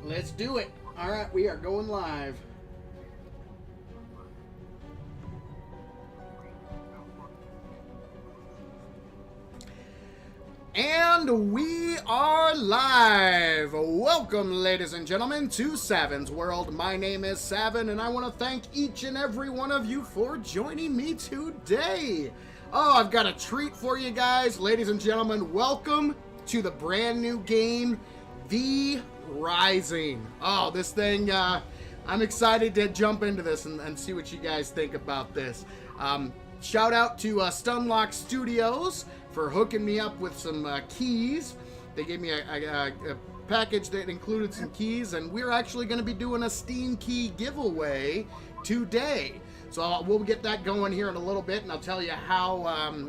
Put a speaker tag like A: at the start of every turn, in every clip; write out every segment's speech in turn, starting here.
A: Let's do it. All right, we are going live. And we are live. Welcome, ladies and gentlemen, to Savin's World. My name is Saven, and I want to thank each and every one of you for joining me today. Oh, I've got a treat for you guys. Ladies and gentlemen, welcome to the brand new game, The Rising. Oh, this thing, I'm excited to jump into this and see what you guys think about this. Shout out to Stunlock Studios for hooking me up with some keys. They gave me a package that included some keys, and we're actually going to be doing a Steam key giveaway today. So we'll get that going here in a little bit, and I'll tell you how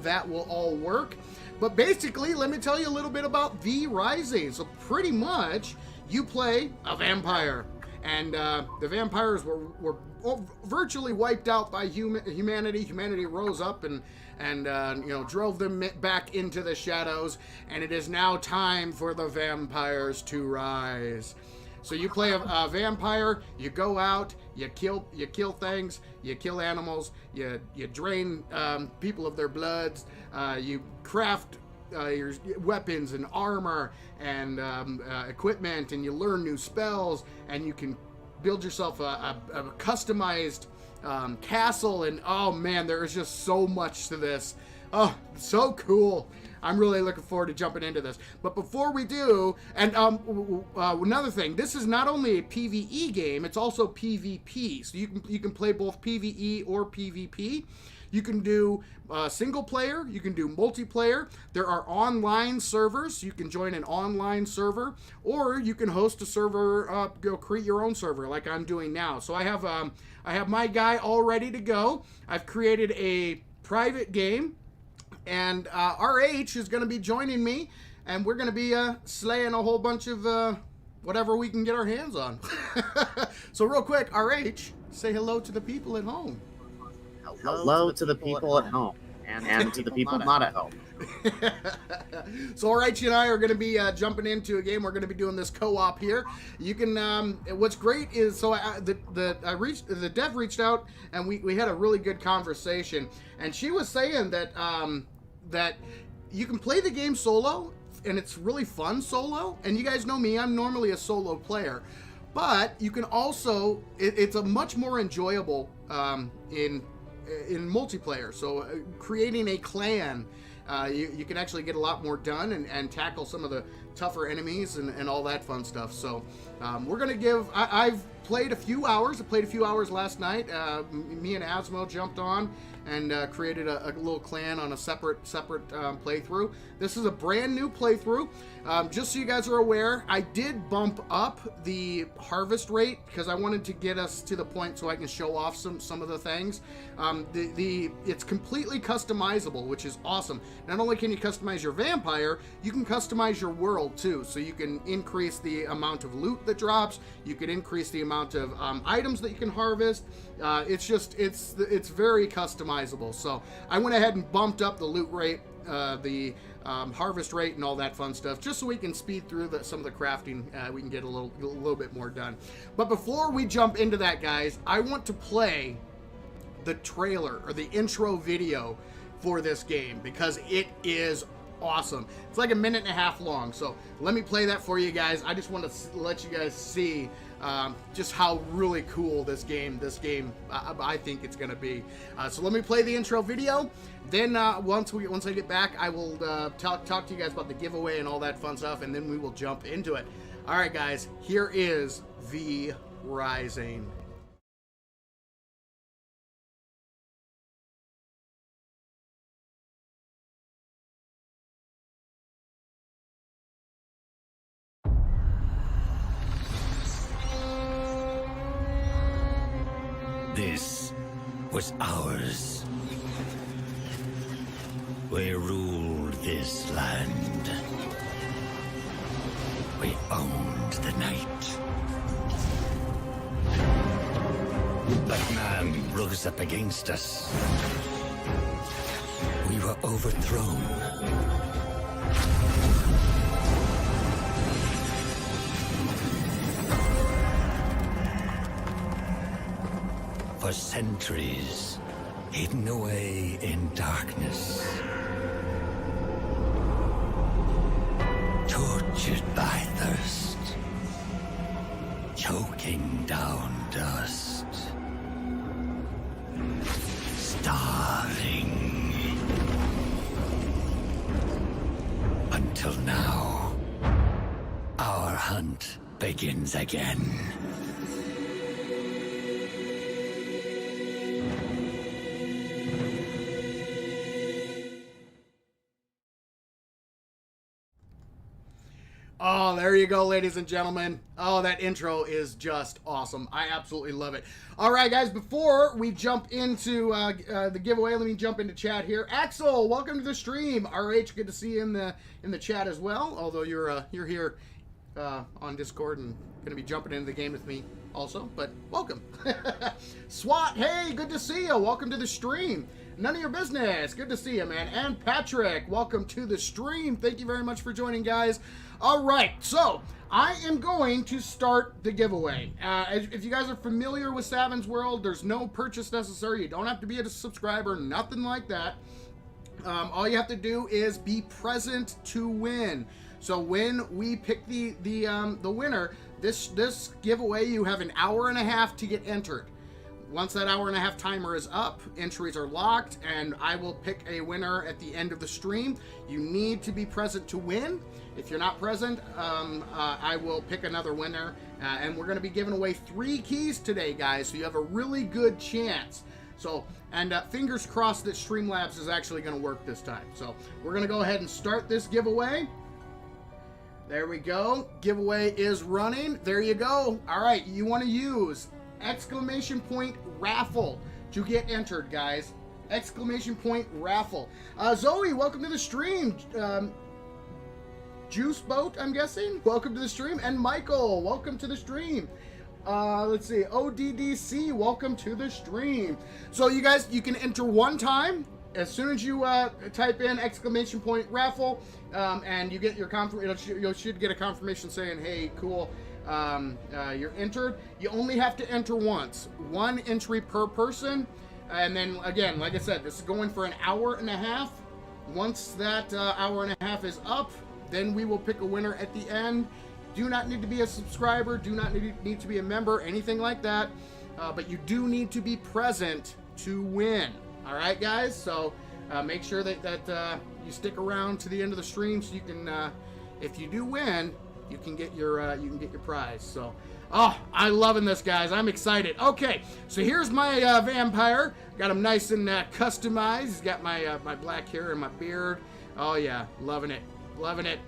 A: that will all work. But basically, let me tell you a little bit about The Rising. So pretty much, you play a vampire. And the vampires were virtually wiped out by humanity. Humanity rose up and drove them back into the shadows. And it is now time for the vampires to rise. So you play a vampire. You go out. You kill things. You kill animals. You drain people of their bloods. You craft your weapons and armor and equipment, and you learn new spells, and you can build yourself a customized castle. And oh man, there is just so much to this. Oh, so cool. I'm really looking forward to jumping into this. But before we do, and another thing, this is not only a PvE game, it's also PvP. So you can play both PvE or PvP. You can do single player, you can do multiplayer. There are online servers. You can join an online server, or you can host a server, create your own server like I'm doing now. So I have my guy all ready to go. I've created a private game, and RH is going to be joining me, and we're going to be slaying a whole bunch of whatever we can get our hands on. So real quick, RH, say hello to the people at home.
B: Hello to the people at home, and to the people not at home.
A: So RH and I are going to be jumping into a game. We're going to be doing this co-op here. You can. What's great is the dev reached out, and we had a really good conversation, and she was saying that that you can play the game solo, and it's really fun solo. And you guys know me; I'm normally a solo player, but you can also. It's a much more enjoyable in multiplayer. So creating a clan, you can actually get a lot more done and tackle some of the tougher enemies and all that fun stuff. So we're gonna give. I've played a few hours. I played a few hours last night. Me and Asmo jumped on and created a little clan on a separate playthrough. This is a brand new playthrough. Just so you guys are aware, I did bump up the harvest rate because I wanted to get us to the point so I can show off some of the things. It's completely customizable, which is awesome. Not only can you customize your vampire, you can customize your world too. So you can increase the amount of loot that drops. You can increase the amount of items that you can harvest. It's very customizable. So I went ahead and bumped up the loot rate, the harvest rate, and all that fun stuff, just so we can speed through some of the crafting. We can get a little bit more done. But before we jump into that, guys, I want to play the trailer or the intro video for this game because it is awesome. It's like a minute and a half long, so let me play that for you guys. I just want to let you guys see just how really cool this game I think it's gonna be. So let me play the intro video. Then once I get back, I will talk to you guys about the giveaway and all that fun stuff, and then we will jump into it. All right, guys, here is The Rising.
C: This was ours. We ruled this land. We owned the night. But man rose up against us. We were overthrown. for centuries, hidden away in darkness. Tortured by thirst, choking down dust, starving. Until now, our hunt begins again.
A: Oh, there you go, ladies and gentlemen. Oh, that intro is just awesome. I absolutely love it. All right, guys, before we jump into the giveaway, let me jump into chat here. Axel, welcome to the stream. RH, good to see you in the chat as well, although you're here on Discord and going to be jumping into the game with me also, but welcome. SWAT, hey, good to see you. Welcome to the stream. None of your business. Good to see you, man. And Patrick, welcome to the stream. Thank you very much for joining, guys. All right, so I am going to start the giveaway. If you guys are familiar with Savin's World, there's no purchase necessary. You don't have to be a subscriber, nothing like that. All you have to do is be present to win. So when we pick the winner, this giveaway, you have an hour and a half to get entered. Once that hour and a half timer is up, entries are locked, and I will pick a winner at the end of the stream. You need to be present to win. If you're not present, I will pick another winner, and we're going to be giving away 3 keys today, guys, so you have a really good chance. So, and fingers crossed that Streamlabs is actually going to work this time. So we're going to go ahead and start this giveaway. There we go. Giveaway is running. There you go. All right, you want to use exclamation point raffle to get entered, guys. Exclamation point raffle. Zoe, welcome to the stream. Juice Boat, I'm guessing. Welcome to the stream. And Michael, welcome to the stream. Let's see. ODDC, welcome to the stream. So you guys, you can enter one time. As soon as you type in exclamation point raffle, and you get your you should get a confirmation saying, hey, cool. You're entered. You only have to enter once. 1 entry per person. And then, again, like I said, this is going for an hour and a half. Once that hour and a half is up, then we will pick a winner at the end. Do not need to be a subscriber. Do not need to be a member, anything like that. But you do need to be present to win. All right, guys? So make sure that you stick around to the end of the stream so you can, if you do win, you can get your prize. So, oh, I'm loving this, guys. I'm excited. Okay, so here's my vampire. Got him nice and customized. He's got my my black hair and my beard. Oh yeah, loving it, loving it.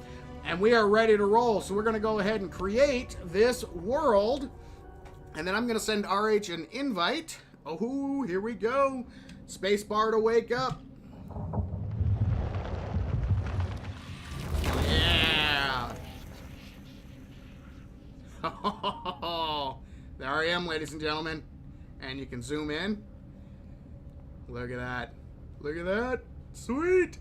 A: And we are ready to roll. So we're gonna go ahead and create this world, and then I'm gonna send RH an invite. Oh, here we go. Spacebar to wake up. Yeah. There I am, ladies and gentlemen. And you can zoom in. Look at that. Look at that. Sweet.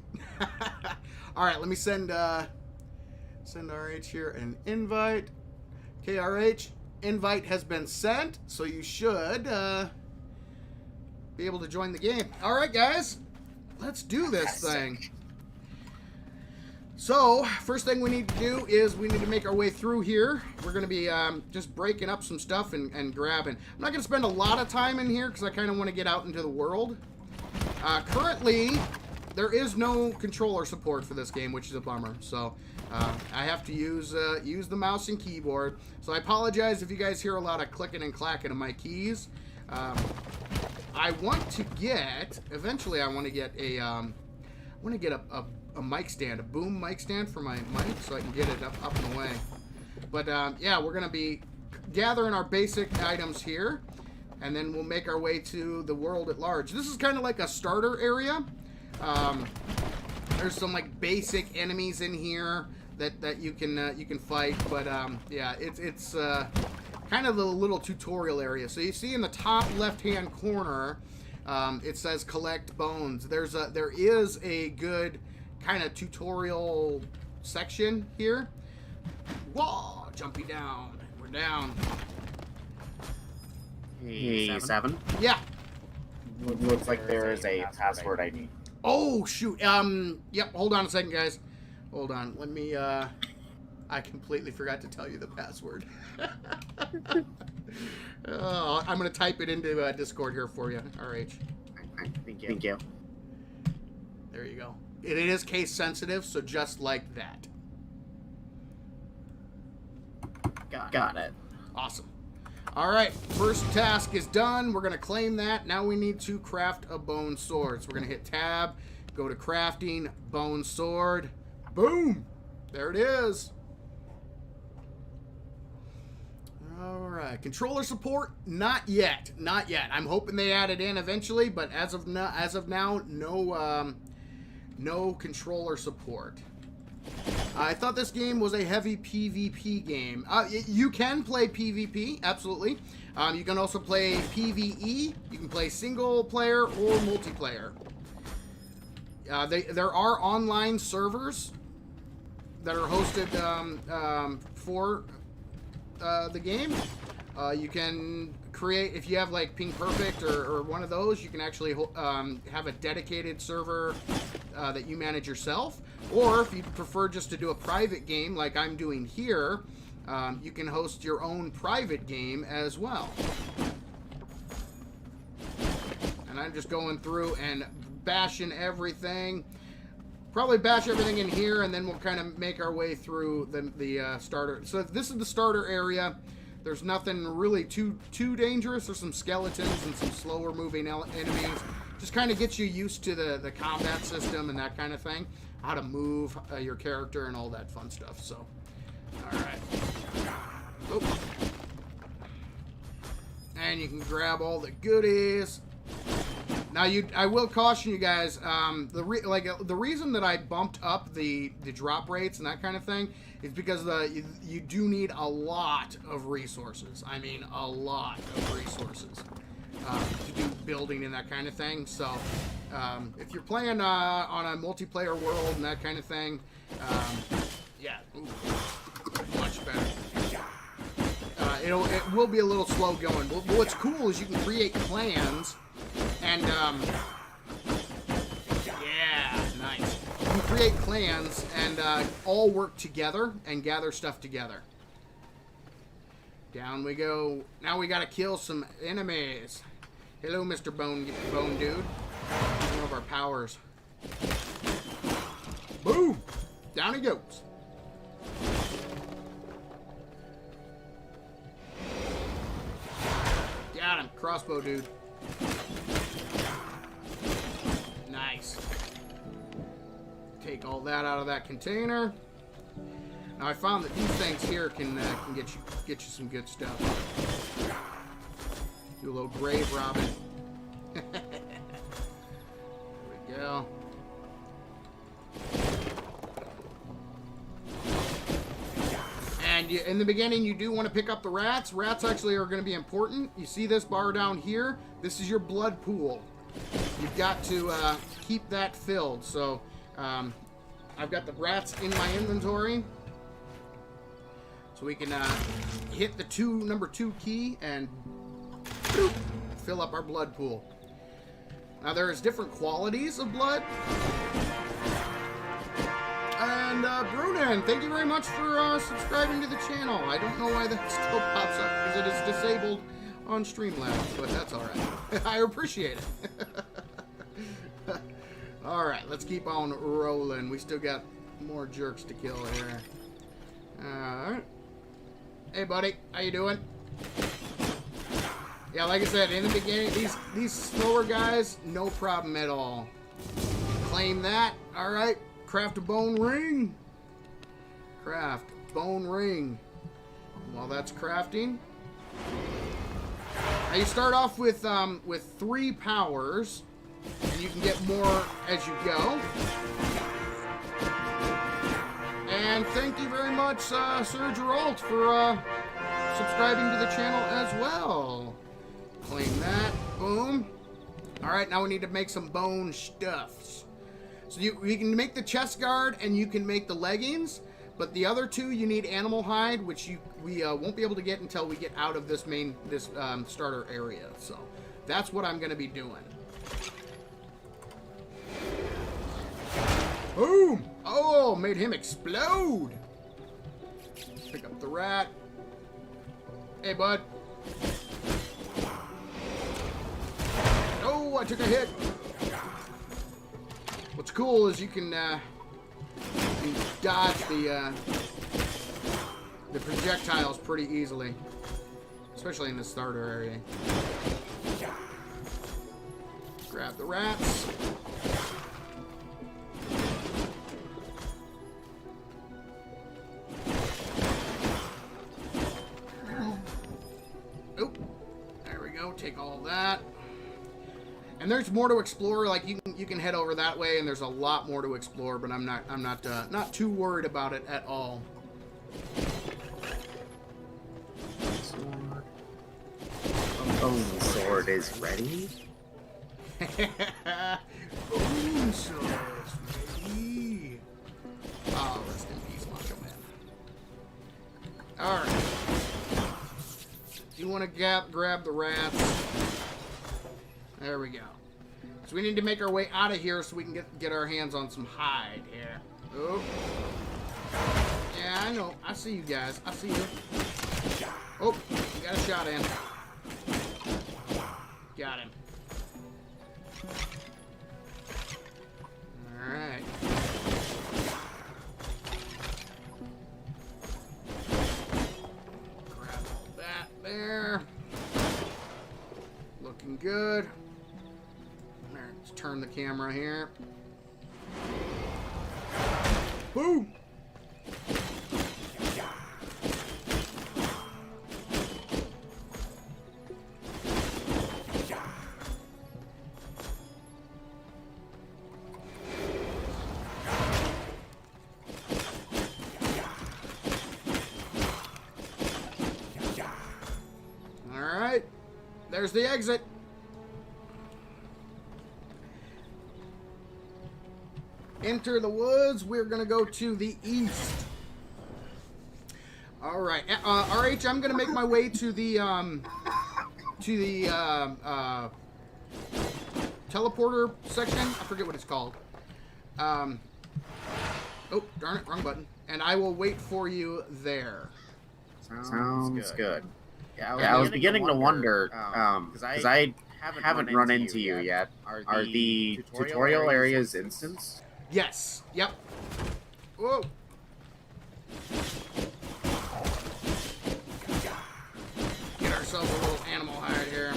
A: All right, let me send RH here an invite. Okay, RH, invite has been sent, so you should be able to join the game. All right, guys, let's do this thing. So, first thing we need to do is we need to make our way through here. We're going to be just breaking up some stuff and grabbing. I'm not going to spend a lot of time in here because I kind of want to get out into the world. Currently, there is no controller support for this game, which is a bummer. So, I have to use the mouse and keyboard. So, I apologize if you guys hear a lot of clicking and clacking of my keys. I want to get, eventually I want to get a mic stand, a boom mic stand for my mic so I can get it up and away. But yeah, we're going to be gathering our basic items here, and then we'll make our way to the world at large. This is kind of like a starter area. There's some like basic enemies in here that you can fight, but yeah, it's kind of the little tutorial area. So you see in the top left-hand corner, it says collect bones. There is a good kind of tutorial section here. Whoa, jumpy down. We're down.
B: Hey, Saven.
A: Yeah.
B: Looks like there is a password I need.
A: Oh, shoot. Yep, hold on a second, guys. Hold on. Let me, I completely forgot to tell you the password. I'm going to type it into Discord here for you, RH.
B: Thank you.
A: There you go. It is case sensitive, so just like that.
B: Got it.
A: Awesome. All right, first task is done. We're going to claim that. Now we need to craft a bone sword. So we're going to hit tab, go to crafting, bone sword. Boom! There it is. All right, controller support? Not yet. Not yet. I'm hoping they add it in eventually, but as of now, no controller support. I thought this game was a heavy PvP game. You can play PvP, absolutely. You can also play PvE. You can play single player or multiplayer. There are online servers that are hosted for the game. You can create, if you have like Ping Perfect or one of those, you can actually have a dedicated server that you manage yourself. Or if you prefer just to do a private game like I'm doing here, you can host your own private game as well. And I'm just going through and bashing everything. Probably bash everything in here, and then we'll kind of make our way through the starter. So this is the starter area. There's nothing really too dangerous. There's some skeletons and some slower moving enemies. Just kind of gets you used to the combat system and that kind of thing. How to move your character and all that fun stuff. So, all right. Oh. And you can grab all the goodies. Now, I will caution you guys. The reason that I bumped up the drop rates and that kind of thing is because you do need a lot of resources. I mean, a lot of resources to do building and that kind of thing. So, if you're playing on a multiplayer world and that kind of thing, yeah, much better. It will be a little slow going. What's cool is you can create clans. And, yeah, nice. You can create clans and all work together and gather stuff together. Down we go. Now we gotta kill some enemies. Hello, Mr. Bone Dude. One of our powers. Boom! Down he goes. Got him. Crossbow dude. Nice. Take all that out of that container. Now I found that these things here can get you some good stuff. Do a little grave robbing. There we go. And in the beginning, you do want to pick up the rats. Rats actually are going to be important. You see this bar down here? This is your blood pool. You've got to keep that filled. So I've got the rats in my inventory. So we can hit the number 2 key and boop, fill up our blood pool. Now there's different qualities of blood. And Brunan, thank you very much for subscribing to the channel. I don't know why that still pops up because it is disabled on Streamlabs, but that's all right. I appreciate it. All right, let's keep on rolling. We still got more jerks to kill here. All right. Hey, buddy, how you doing? Yeah, like I said, in the beginning, these slower guys, no problem at all. Claim that. All right. Craft a bone ring. Craft bone ring. While that's crafting. Now you start off with 3 powers, and you can get more as you go. And thank you very much, Sir Geralt, for subscribing to the channel as well. Claim that. Boom. All right, now we need to make some bone stuffs. So you can make the chest guard and you can make the leggings, But the other two, you need animal hide, which we won't be able to get until we get out of this starter area. So that's what I'm going to be doing. Boom! Oh, made him explode. Pick up the rat. Hey, bud. Oh, I took a hit. What's cool is you can dodge the projectiles pretty easily, especially in the starter area. Grab the rats. Oop. There we go. Take all that. And there's more to explore. Like you can head over that way, and there's a lot more to explore. But I'm not too worried about it at all.
B: Bone sword is ready.
A: Bone sword is ready. Oh, rest in peace, Macho Man. All right. You want to grab the rats? There we go. So we need to make our way out of here so we can get our hands on some hide here. Oh. Yeah, I know. I see you guys. I see you. Oh, you got a shot in. Got him. Alright. Grab that there. Looking good. Alright, let's turn the camera here. Boom! Alright, there's the exit. Enter the woods. We're gonna go to the east. All right, RH. I'm gonna make my way to the teleporter section. I forget what it's called. Oh, darn it, wrong button. And I will wait for you there.
B: Sounds good. Yeah, I was beginning to wonder, because I haven't run into you yet. Are the tutorial areas instance?
A: Yes. Yep. Whoa. Get ourselves a little animal hide here.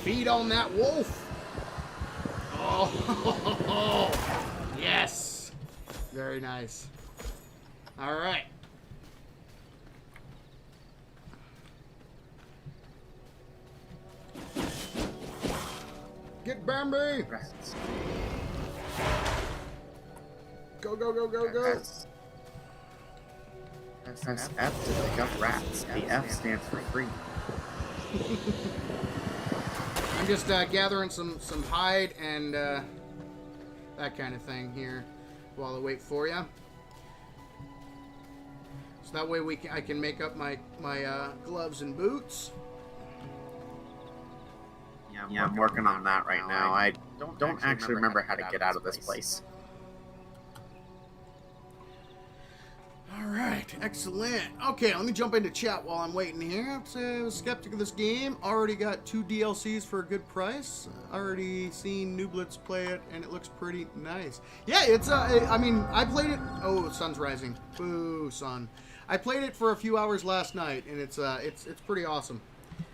A: Feed on that wolf. Oh, yes. Very nice. All right. Get Bambi!
B: Rats.
A: Go, go, go, go, go!
B: Press F to pick up rats. The F stands for free.
A: I'm just gathering some hide and that kind of thing here while I wait for you. So that way I can make up my gloves and boots.
B: Yeah, I'm working on that right now. I don't actually remember how to get out of this place.
A: All right, excellent. Okay, let me jump into chat while I'm waiting here. I was skeptic of this game. Already got 2 DLCs for a good price. Already seen Nooblets play it, and it looks pretty nice. Yeah, it's I mean, I played it. Oh, sun's rising. Boo, sun. I played it for a few hours last night, and it's pretty awesome.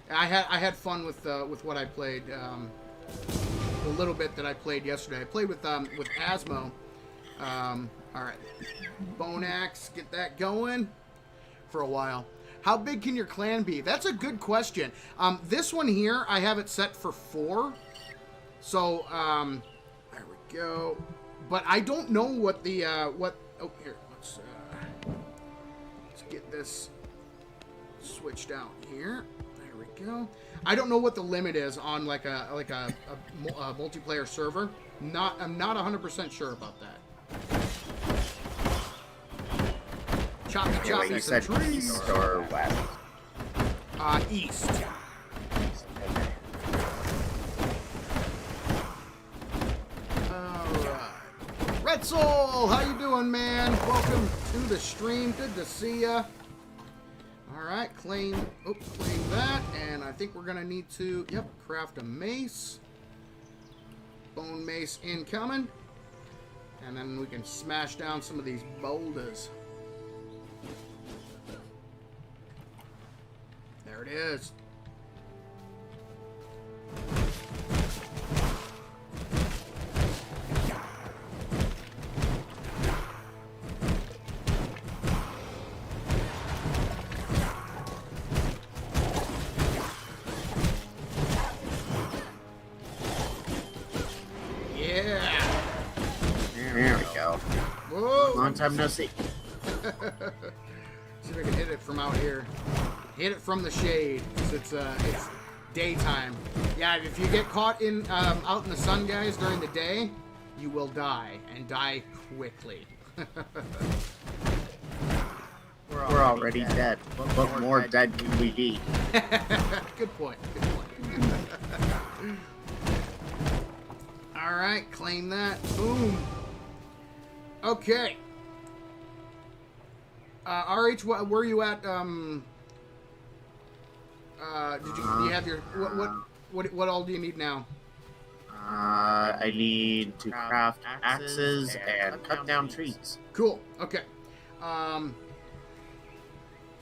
A: I had fun with what I played. The little bit that I played yesterday. I played with Asmo. All right, bone axe, get that going for a while. How big can your clan be? That's a good question. This one here, I have it set for 4. So there we go. But I don't know what the what. Oh, here, let's get this switched out here. Go. I don't know what the limit is on like a multiplayer server. I'm not 100% sure about that. Choppy
B: You
A: some
B: said
A: trees.
B: east or west?
A: East. Alright. Retzel, how you doing, man? Welcome to the stream. Good to see ya. Alright, claim that. And I think we're gonna need to, craft a mace. Bone mace incoming. And then we can smash down some of these boulders. There it is.
B: There we go.
A: Whoa!
B: Long time no see.
A: See if I can hit it from out here. Hit it from the shade. It's daytime. Yeah, if you get caught in out in the sun, guys, during the day, you will die, and die quickly.
B: We're already dead. What more dead can we be?
A: Good point. Good point. All right, claim that. Boom. Okay. RH, where are you at? Do you have your what all do you need now?
B: I need to craft axes and cut down trees.
A: Cool. Okay.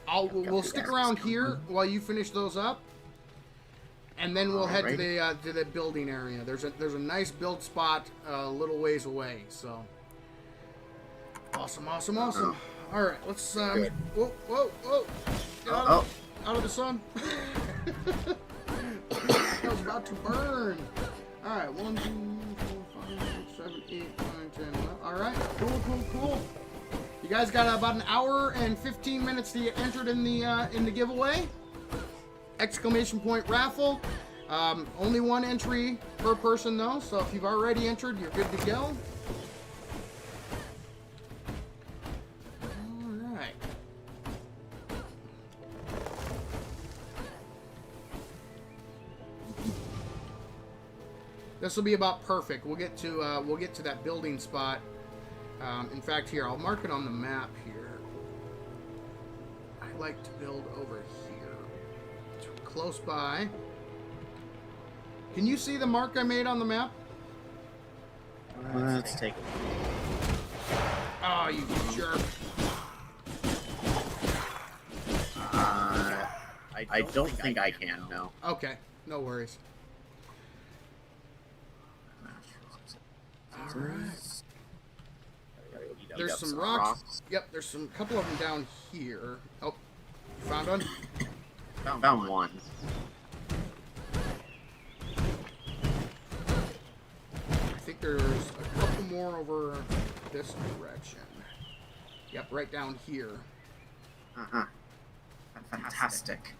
A: We'll stick around here while you finish those up, and then we'll head to the building area. There's a nice build spot a little ways away. So awesome. All right, let's whoa. Get out of the sun. I was about to burn. All right, 1, 2, 4, 5, 6, 7, 8, 9, 10, 11. All right, cool. You guys got about an hour and 15 minutes to get entered in the giveaway. Exclamation point raffle. Only one entry per person though, so if you've already entered, you're good to go. This will be about perfect. We'll get to that building spot. In fact, here I'll mark it on the map here. I like to build over here, close by. Can you see the mark I made on the map?
B: Let's take it.
A: Oh, you jerk!
B: I don't think I can. No.
A: Okay, no worries. Alright. There's some rocks. Yep, there's a couple of them down here. Oh, you found one?
B: Found one.
A: I think there's a couple more over this direction. Yep, right down here.
B: Uh-huh. Fantastic.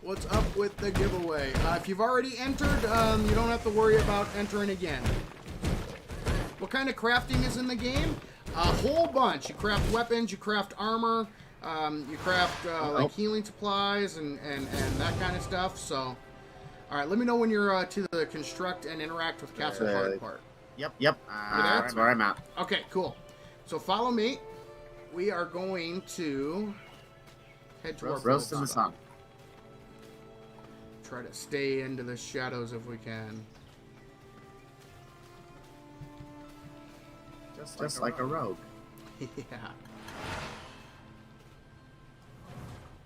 A: What's up with the giveaway? If you've already entered, you don't have to worry about entering again. What kind of crafting is in the game? A whole bunch. You craft weapons, you craft armor, you craft like healing supplies and that kind of stuff. So, all right, let me know when you're to the construct and interact with Castle Hard part.
B: Yep.
A: That's
B: where I'm at.
A: Okay, cool. So follow me. We are going to head to our
B: roast in the sun.
A: Try to stay into the shadows if we can.
B: Just like a rogue.
A: Yeah.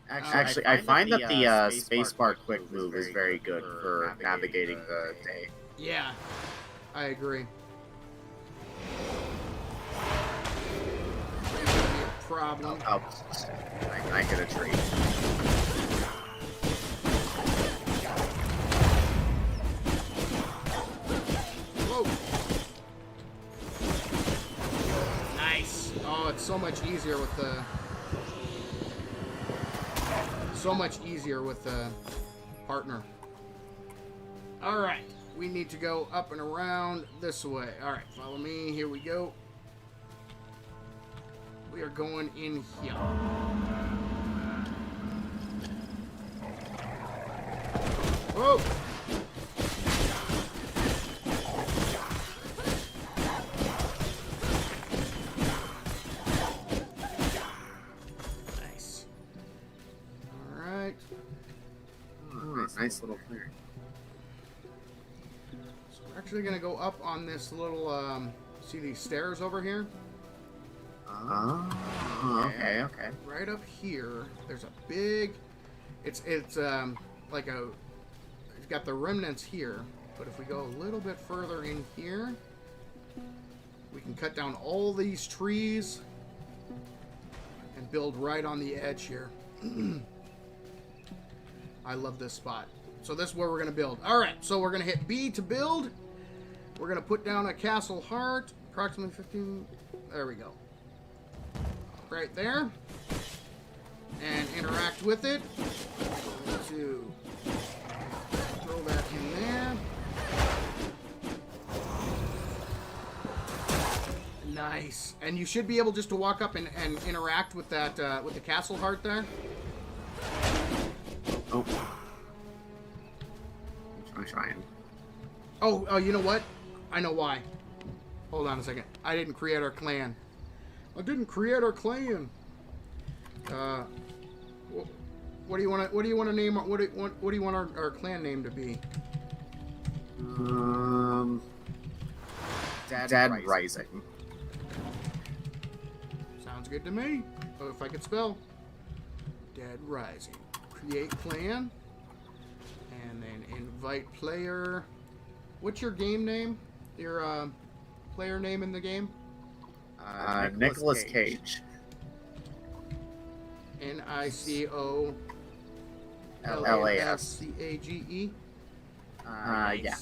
B: Actually, I find that the spacebar quick move is very good for navigating the day.
A: Yeah, I agree. It's gonna be a problem.
B: Oh, I hit a tree.
A: Nice. Oh, it's so much easier with the so much easier with the partner. Alright, we need to go up and around this way. Alright, follow me. Here we go. We are going in here. Whoa! Nice. Alright.
B: Oh, nice little clearing.
A: So we're actually going to go up on this little, see these stairs over here?
B: Oh, okay.
A: Right up here, there's a big, it's like a, it's got the remnants here, but if we go a little bit further in here, we can cut down all these trees and build right on the edge here. I love this spot. So this is where we're going to build. Alright, so we're going to hit B to build. We're going to put down a castle heart, approximately 15, there we go. Right there, and interact with it. To throw that in there. Nice. And you should be able just to walk up and interact with that with the castle heart there.
B: Oh, I'm trying.
A: Oh, you know what? I know why. Hold on a second. I didn't create our clan. I didn't create our clan. What do you want to name? What do you want our clan name to be?
B: Dad Rising.
A: Sounds good to me. Oh, if I could spell. Dad Rising. Create clan, and then invite player. What's your game name? Your player name in the game?
B: Nicolas Cage.
A: NICOLASCAGE.
B: Yeah.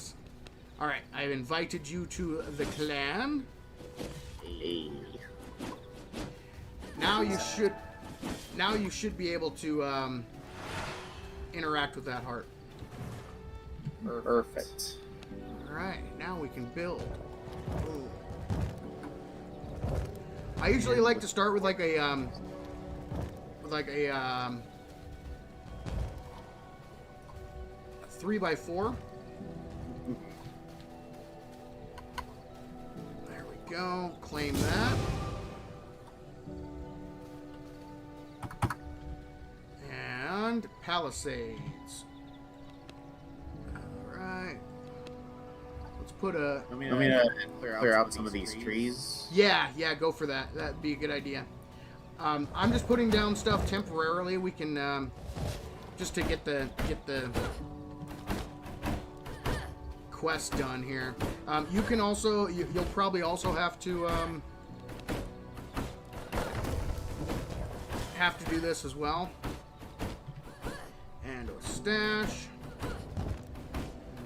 A: Alright, I've invited you to the clan.
B: Hey.
A: Now you should be able to interact with that heart.
B: Perfect.
A: Alright, now we can build. Ooh. I usually like to start with like a 3x4. There we go. Claim that. And Palisades. Alright. Let's put a...
B: Want me to clear out some of these trees?
A: Yeah, go for that. That'd be a good idea. I'm just putting down stuff temporarily. We can, just to get the quest done here. You can also, you'll probably also have to do this as well. And a stash. There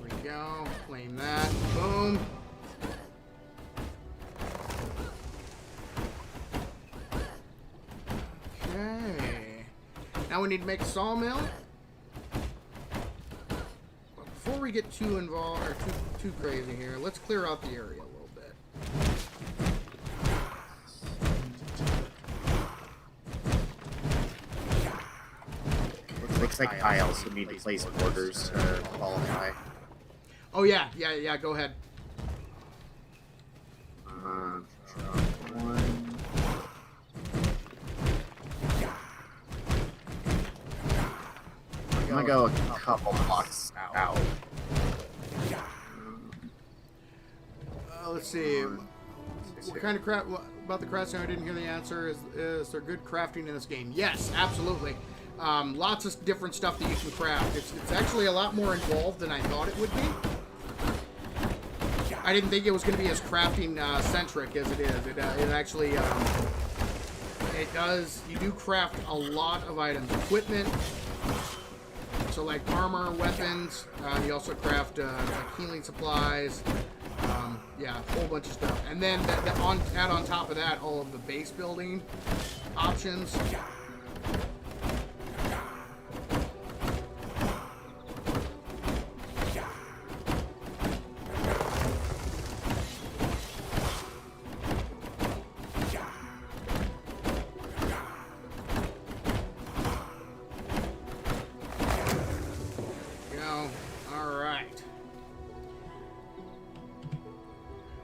A: we go. Claim that. Boom. Okay. Now we need to make a sawmill. But before we get too involved or too crazy here, let's clear out the area a little bit.
B: Looks like I also need to place borders to qualify.
A: Oh yeah, go ahead.
B: I'm gonna go a couple blocks out.
A: Let's see. What kind of craft about the crafting? I didn't hear the answer. Is there good crafting in this game? Yes, absolutely. Lots of different stuff that you can craft. It's actually a lot more involved than I thought it would be. I didn't think it was going to be as crafting centric as it is. It actually it does. You do craft a lot of items, equipment. So like armor, weapons. You also craft like healing supplies. Yeah, a whole bunch of stuff. And then add on top of that all of the base building options.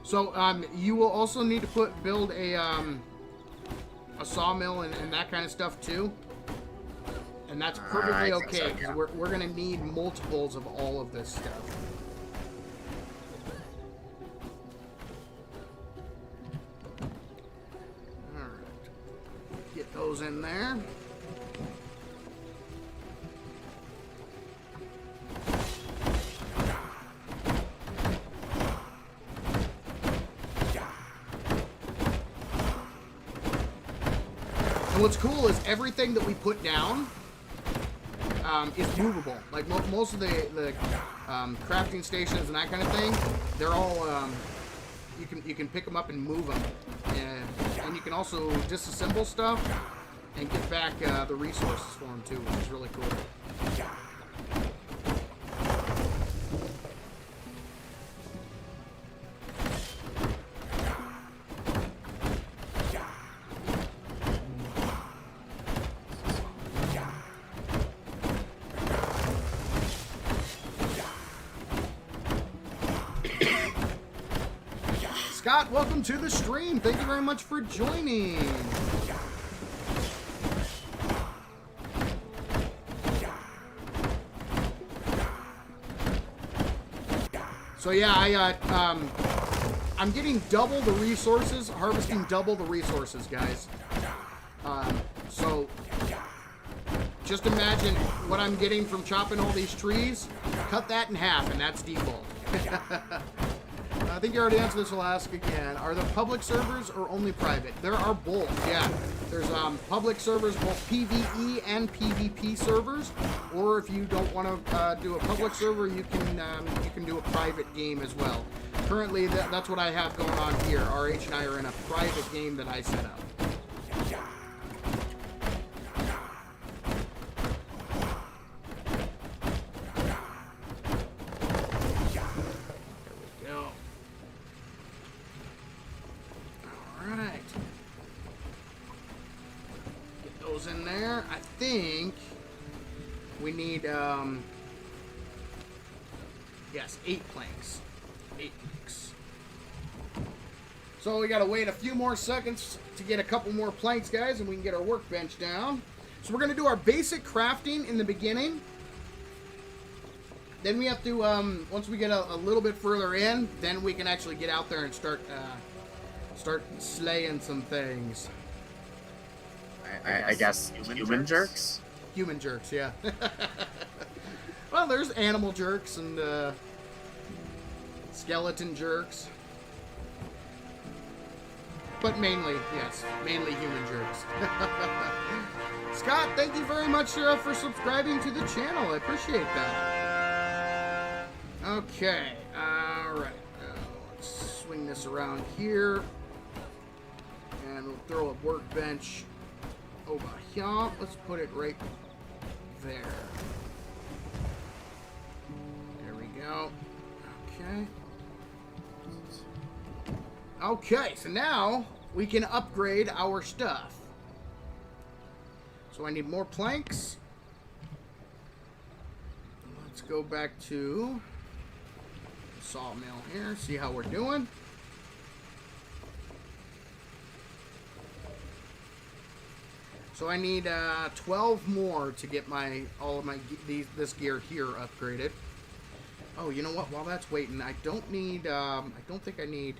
A: So, you will also need to build a sawmill and that kind of stuff too. And that's perfectly okay, because we're going to need multiples of all of this stuff. Alright. Get those in there. And what's cool is everything that we put down is movable. Like most of the crafting stations and that kind of thing, they're all you can pick them up and move them, and you can also disassemble stuff and get back the resources for them too, which is really cool. Scott, welcome to the stream. Thank you very much for joining. So yeah, I'm getting double the resources, harvesting double the resources, guys. So just imagine what I'm getting from chopping all these trees. Cut that in half, and that's default. I think you already answered this. I'll ask again. Are there public servers or only private? There are both, yeah. There's public servers, both PvE and PvP servers. Or if you don't want to do a public server, you can do a private game as well. Currently, that's what I have going on here. RH and I are in a private game that I set up. In there, I think we need yes, 8 planks. 8 planks. So we gotta wait a few more seconds to get a couple more planks, guys, and we can get our workbench down. So we're gonna do our basic crafting in the beginning. Then we have to once we get a little bit further in, then we can actually get out there and start slaying some things.
B: I guess human jerks?
A: Human jerks, yeah. Well, there's animal jerks and skeleton jerks. But mainly, yes, mainly human jerks. Scott, thank you very much for subscribing to the channel. I appreciate that. Okay, alright. Let's swing this around here. And we'll throw a workbench over here. Let's put it right there. There we go. Okay. Okay, so now we can upgrade our stuff. So I need more planks. Let's go back to the sawmill here, see how we're doing. So I need 12 more to get all of this gear here upgraded. Oh, you know what? While that's waiting, I don't think I need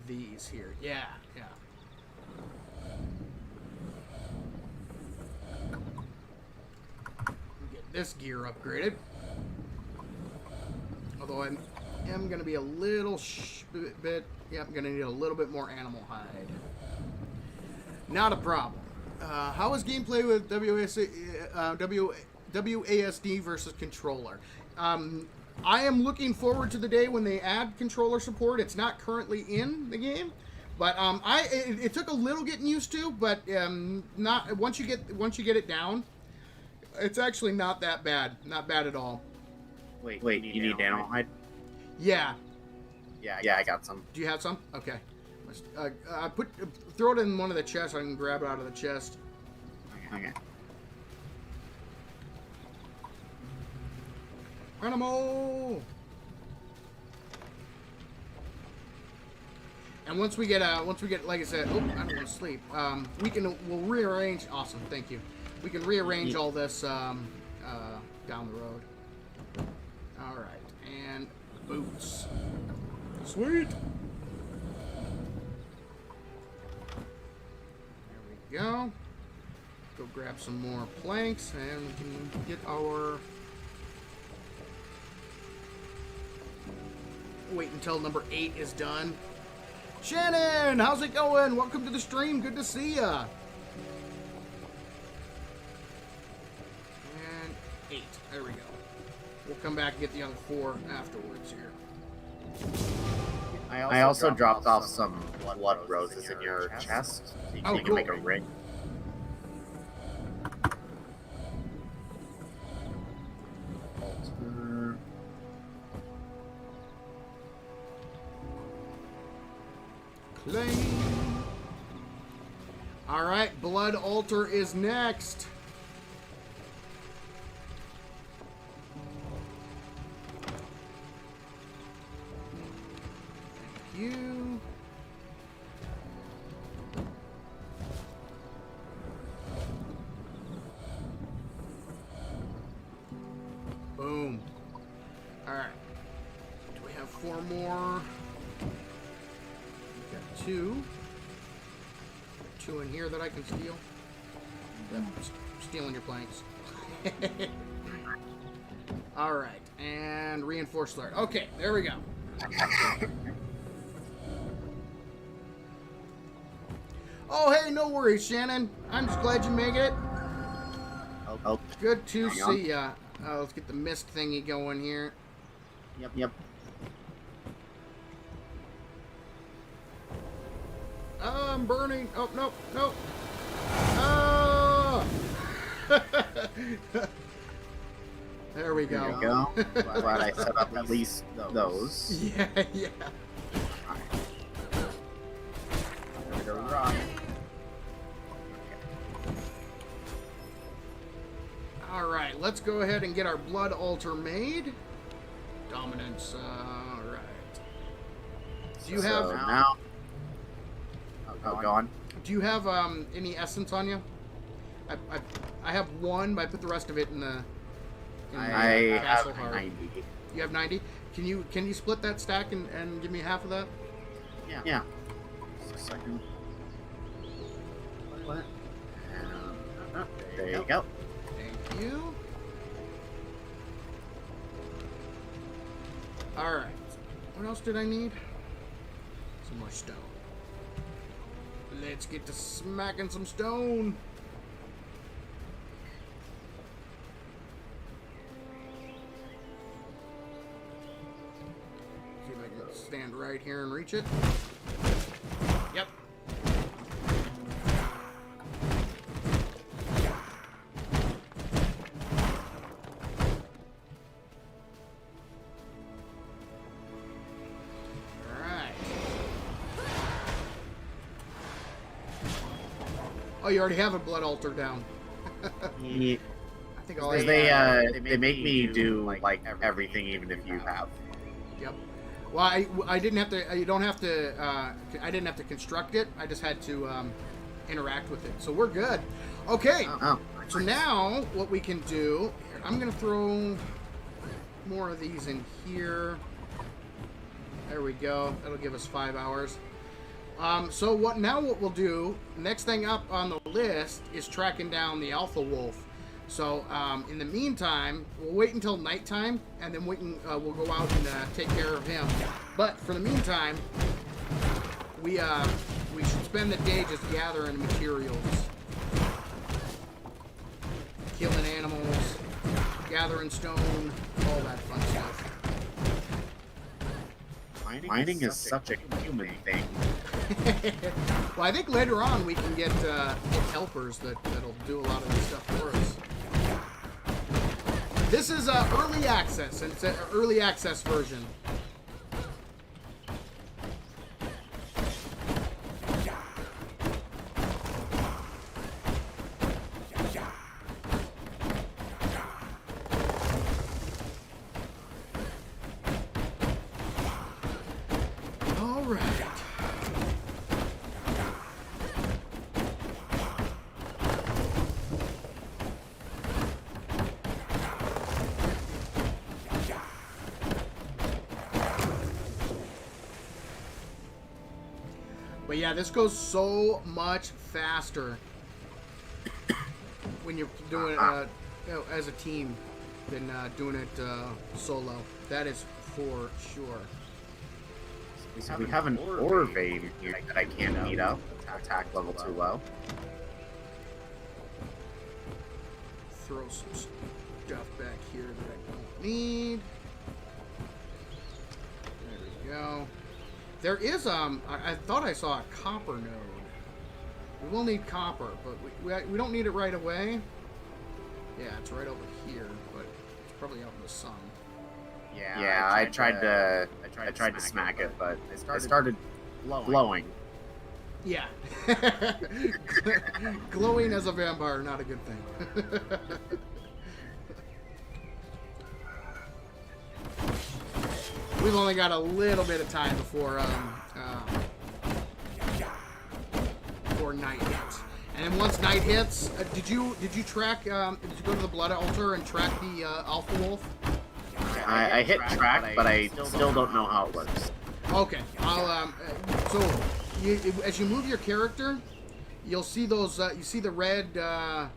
A: these here. Yeah. Get this gear upgraded. Although I am going to be a little bit. Yeah, I'm going to need a little bit more animal hide. Not a problem. How is gameplay with WASD versus controller? I am looking forward to the day when they add controller support. It's not currently in the game, but it took a little getting used to. But not once you get it down, it's actually not that bad. Not bad at all.
B: Wait, you need animal hide?
A: Yeah.
B: Yeah, I got some.
A: Do you have some? Okay. Throw it in one of the chests. I can grab it out of the chest.
B: Okay.
A: Animal. And once we get, like I said, oh, I don't want to sleep. We'll rearrange. Awesome, thank you. We can rearrange all this down the road. All right, and boots. Sweet. There we go. Go grab some more planks, and we can get our. Wait until number 8 is done. Shannon, how's it going? Welcome to the stream. Good to see ya. And 8. There we go. We'll come back and get the other 4 afterwards here.
B: I also dropped off some blood roses in your chest, so you can
A: cool.
B: make a ring.
A: Alright, Blood Altar is next. Thank you. Boom. Alright. Do we have 4 more? Got 2. 2 in here that I can steal. Yep, stealing your planks. Alright, and reinforced alert. Okay, there we go. Oh, hey, no worries, Shannon. I'm just glad you make it.
B: Oh,
A: good to see ya. Let's get the mist thingy going here.
B: Yep.
A: I'm burning. Oh, no. Oh! There we go.
B: There you go. Glad I set up at least those.
A: Yeah. Alright, let's go ahead and get our blood altar made. Dominance, alright. Do you have...
B: now... Oh, go on.
A: Do you have any essence on you? I have 1, but I put the rest of it in the...
B: I have
A: heart.
B: 90.
A: You have 90? Can you split that stack and give me half of that?
B: Yeah. Just a second. What? There you go.
A: Thank you. Alright. What else did I need? Some more stone. Let's get to smacking some stone. See if I can stand right here and reach it. Yep. Oh, you already have a blood altar down.
B: Yeah.
A: I think
B: they make me do like everything, even if you have.
A: Yep. Well, I didn't have to. You don't have to. I didn't have to construct it. I just had to interact with it. So we're good. Okay.
B: Oh.
A: So now what we can do? I'm gonna throw more of these in here. There we go. That'll give us 5 hours. So what we'll do, next thing up on the list is tracking down the alpha wolf. So in the meantime, we'll wait until nighttime, and then we'll go out and take care of him. But for the meantime, we should spend the day just gathering materials, killing animals, gathering stone, all that fun stuff.
B: Mining is such a human thing.
A: Well, I think later on we can get helpers that'll do a lot of this stuff for us. This is early access, and it's an early access version. But yeah, this goes so much faster when you're doing it as a team than doing it solo. That is for sure.
B: We have an ore vein here that I can't beat up. Attack level too low.
A: Throw some stuff back here that I don't need. There we go. There is I thought I saw a copper node. We will need copper, but we don't need it right away. Yeah, it's right over here, but it's probably out in the sun.
B: Yeah, I tried to smack it, but it started glowing.
A: Yeah. Glowing as a vampire, not a good thing. We've only got a little bit of time before night hits. And then once night hits, did you track? Did you go to the blood altar and track the alpha wolf?
B: I hit track, but I still don't know how it works.
A: Okay, I'll as you move your character, you'll see those. You see the red. I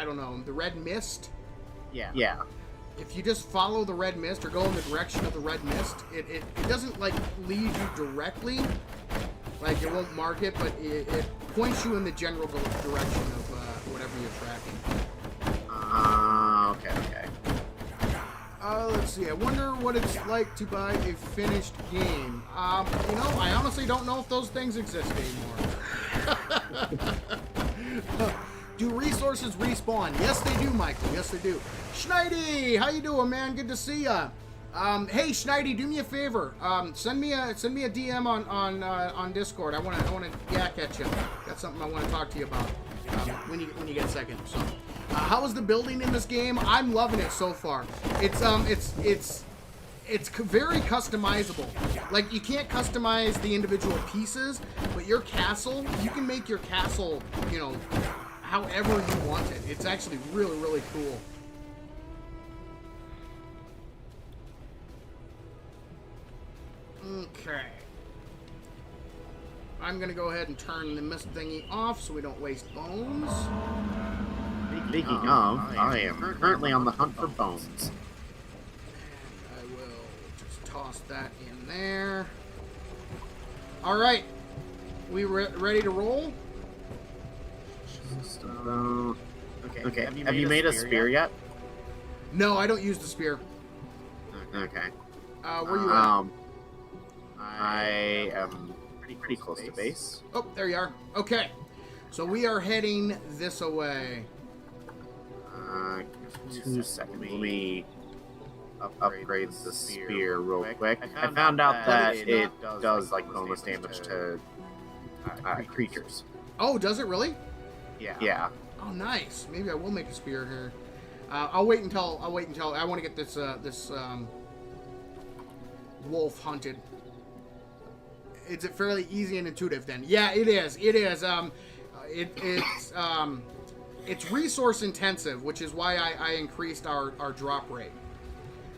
A: don't know, the red mist.
B: Yeah.
A: If you just follow the red mist or go in the direction of the red mist, it doesn't like lead you directly. Like it won't mark it, but it points you in the general direction of whatever you're tracking.
B: Okay.
A: Let's see. I wonder what it's like to buy a finished game. I honestly don't know if those things exist anymore. Do resources respawn? Yes, they do, Michael. Yes, they do. Schneidi, how you doing, man? Good to see ya. Hey, Schneidi, do me a favor. Send me a DM on Discord. I want to yak at you. That's something I want to talk to you about when you get a second. So, how is the building in this game? I'm loving it so far. It's very customizable. Like, you can't customize the individual pieces, but your castle, you can make your castle, however you want it. It's actually really, really cool. Okay. I'm gonna go ahead and turn the mist thingy off so we don't waste bones.
B: Speaking of, I am currently on the hunt for bones.
A: I will just toss that in there. Alright. We ready to roll?
B: Okay. Have you made a spear yet?
A: No, I don't use the spear.
B: Okay.
A: Where you at?
B: I am pretty close to base.
A: Oh, there you are. Okay. So we are heading this away.
B: 2 seconds. Let me upgrade the spear real quick. I found out that it does like bonus damage to creatures.
A: Oh, does it really?
B: Yeah.
A: Oh, nice. Maybe I will make a spear here. I'll wait until I want to get this wolf hunted. Is it fairly easy and intuitive then? Yeah, it is. It is. It's resource intensive, which is why I increased our drop rate.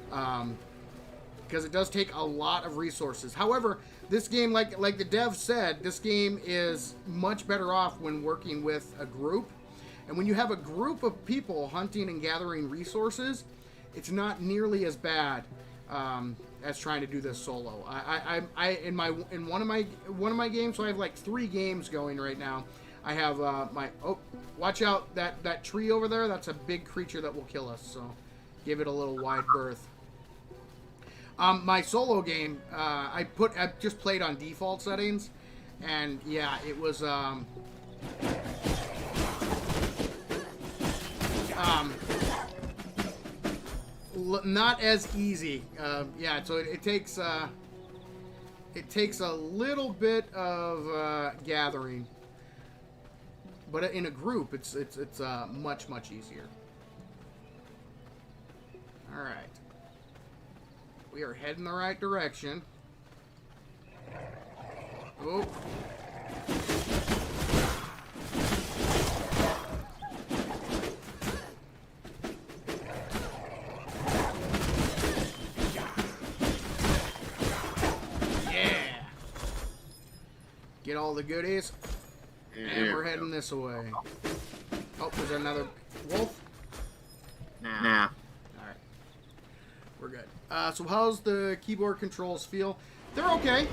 A: Because it does take a lot of resources. However, this game, like the dev said, this game is much better off when working with a group. And when you have a group of people hunting and gathering resources, it's not nearly as bad as trying to do this solo. In one of my games, so I have like 3 games going right now. I have watch out, that tree over there, that's a big creature that will kill us, so give it a little wide berth. My solo game, I just played on default settings, and yeah, it was not as easy. Yeah, so it takes a little bit of gathering, but in a group, it's much easier. All right, we are heading the right direction. Oh. Get all the goodies. And we're heading this way. Oh, is there another wolf?
B: Nah.
A: Alright. We're good. So how's the keyboard controls feel? They're okay.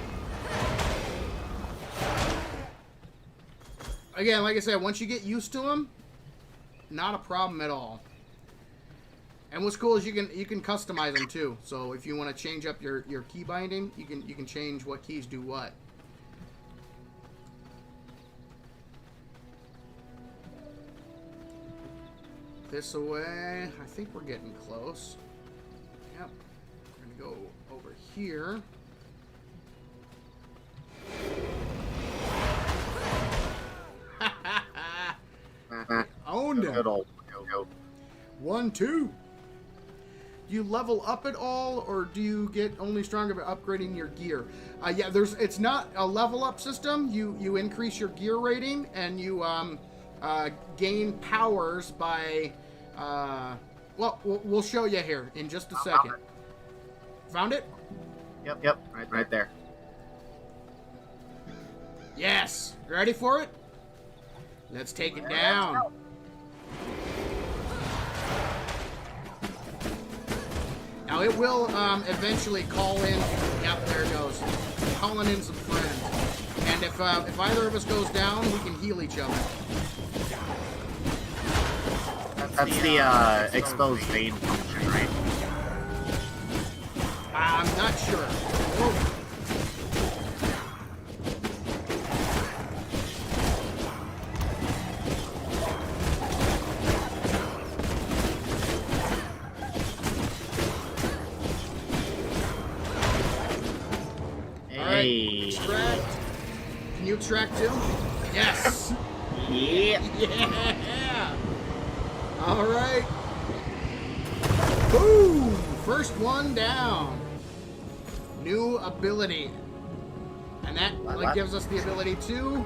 A: Again, like I said, once you get used to them, not a problem at all. And what's cool is you can customize them too. So if you want to change up your key binding, you can change what keys do what. This away. I think we're getting close. Yep. We're gonna go over here. Owned him.
B: Good old go.
A: 1, 2. Do you level up at all, or do you get only stronger by upgrading your gear? Yeah, it's not a level up system. You increase your gear rating, and you gain powers by. Well, we'll show you here in just a second. Found it?
B: Yep. Right there.
A: Yes. Ready for it? Let's take it down. Now it will eventually call in. Yep, there it goes. Calling in some friends. And if either of us goes down, we can heal each other.
B: That's the exposed vein function, right?
A: I'm not sure. Whoa.
B: Hey.
A: Extract. Can you extract too? Yes.
B: Yeah.
A: Yeah. All right. Boom. First one down. New ability. And that gives us the ability to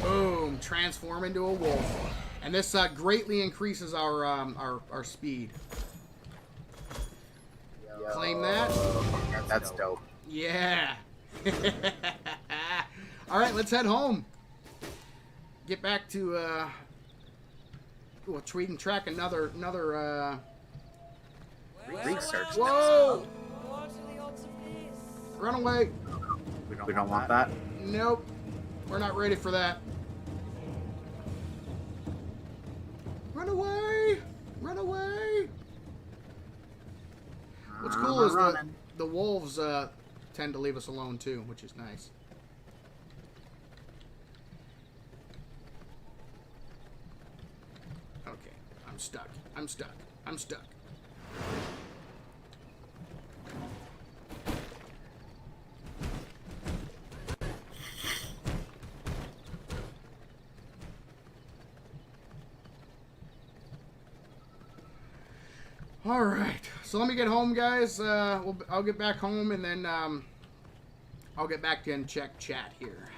A: boom, transform into a wolf. And this greatly increases our speed. Claim that.
B: That's dope.
A: Yeah. All right, let's head home. Get back to we can track another
B: research.
A: Whoa! Run away.
B: We don't want that.
A: Nope. We're not ready for that. Run away! Run away! What's cool is the wolves tend to leave us alone too, which is nice. Okay, I'm stuck. I'm stuck. I'm stuck. All right, so let me get home, guys. I'll get back home, and then I'll get back and check chat here.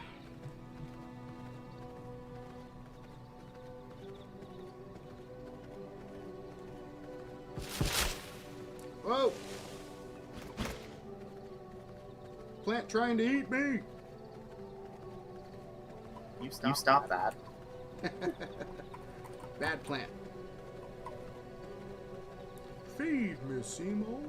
A: Whoa! Plant trying to eat me.
B: You stop that.
A: Bad plant. Feed me, Simo.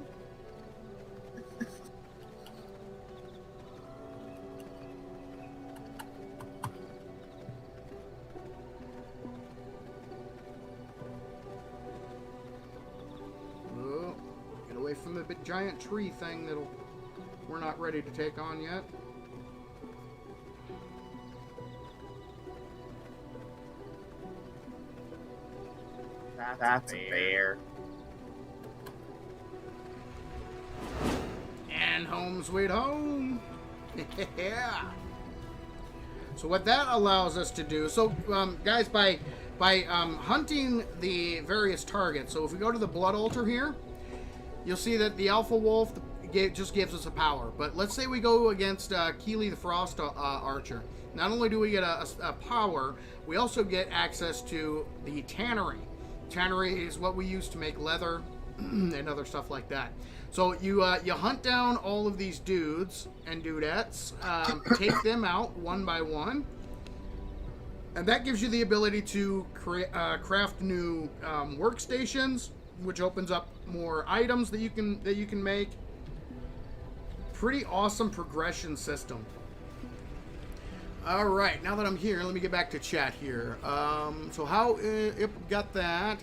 A: Oh, get away from the big giant tree thing we're not ready to take on yet.
B: That's a bear.
A: And home sweet home. Yeah. So what that allows us to do, so guys, by hunting the various targets, so if we go to the blood altar here, you'll see that the alpha wolf just gives us a power. But let's say we go against Keely the Frost Archer. Not only do we get a power, we also get access to the tannery. Tannery is what we use to make leather, and other stuff like that. So you hunt down all of these dudes and dudettes, take them out one by one, and that gives you the ability to craft new workstations, which opens up more items that you can make. Pretty awesome progression system. All right, now that I'm here, let me get back to chat here. So how got that?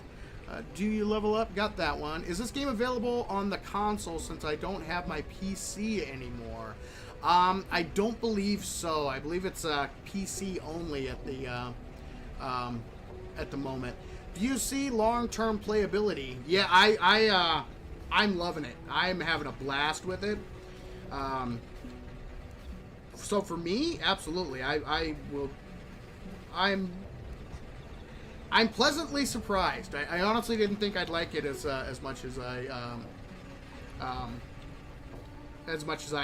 A: Do you level up? Got that one. Is this game available on the console since I don't have my PC anymore? I don't believe so. I believe it's PC only at the moment. Do you see long-term playability? Yeah, I'm loving it. I'm having a blast with it. So for me, absolutely, I'm pleasantly surprised. I honestly didn't think I'd like it as much as I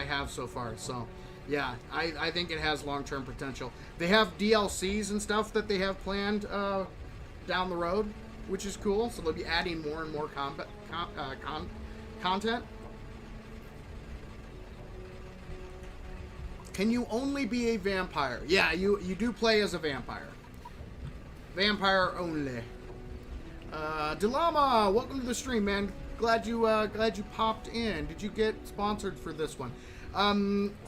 A: have so far. So, yeah, I think it has long-term potential. They have DLCs and stuff that they have planned down the road, which is cool. So they'll be adding more and more content. Can you only be a vampire? Yeah, you do play as a vampire. Vampire only. Dilama, welcome to the stream, man. Glad you popped in. Did you get sponsored for this one?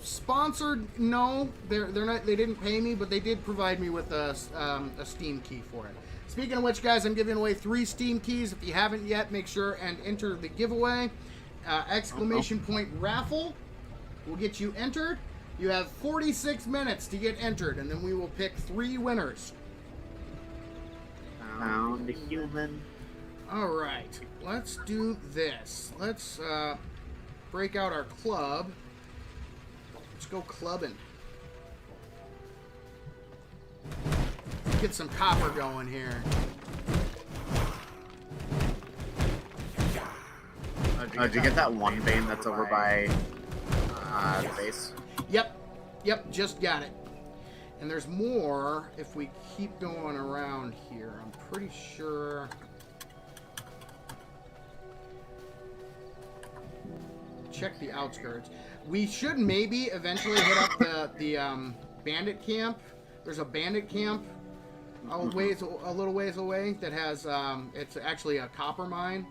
A: Sponsored? No, they're not. They didn't pay me, but they did provide me with a Steam key for it. Speaking of which, guys, I'm giving away 3 Steam keys. If you haven't yet, make sure and enter the giveaway. Exclamation point raffle will get you entered. You have 46 minutes to get entered, and then we will pick 3 winners.
B: Found a human.
A: All right, let's do this. Let's break out our club. Let's go clubbing. Get some copper going here.
B: Did you get that one vein that's over by the base?
A: Yep, just got it. And there's more if we keep going around here. I'm pretty sure. Check the outskirts. We should maybe eventually hit up the bandit camp. There's a bandit camp a little ways away that has it's actually a copper mine.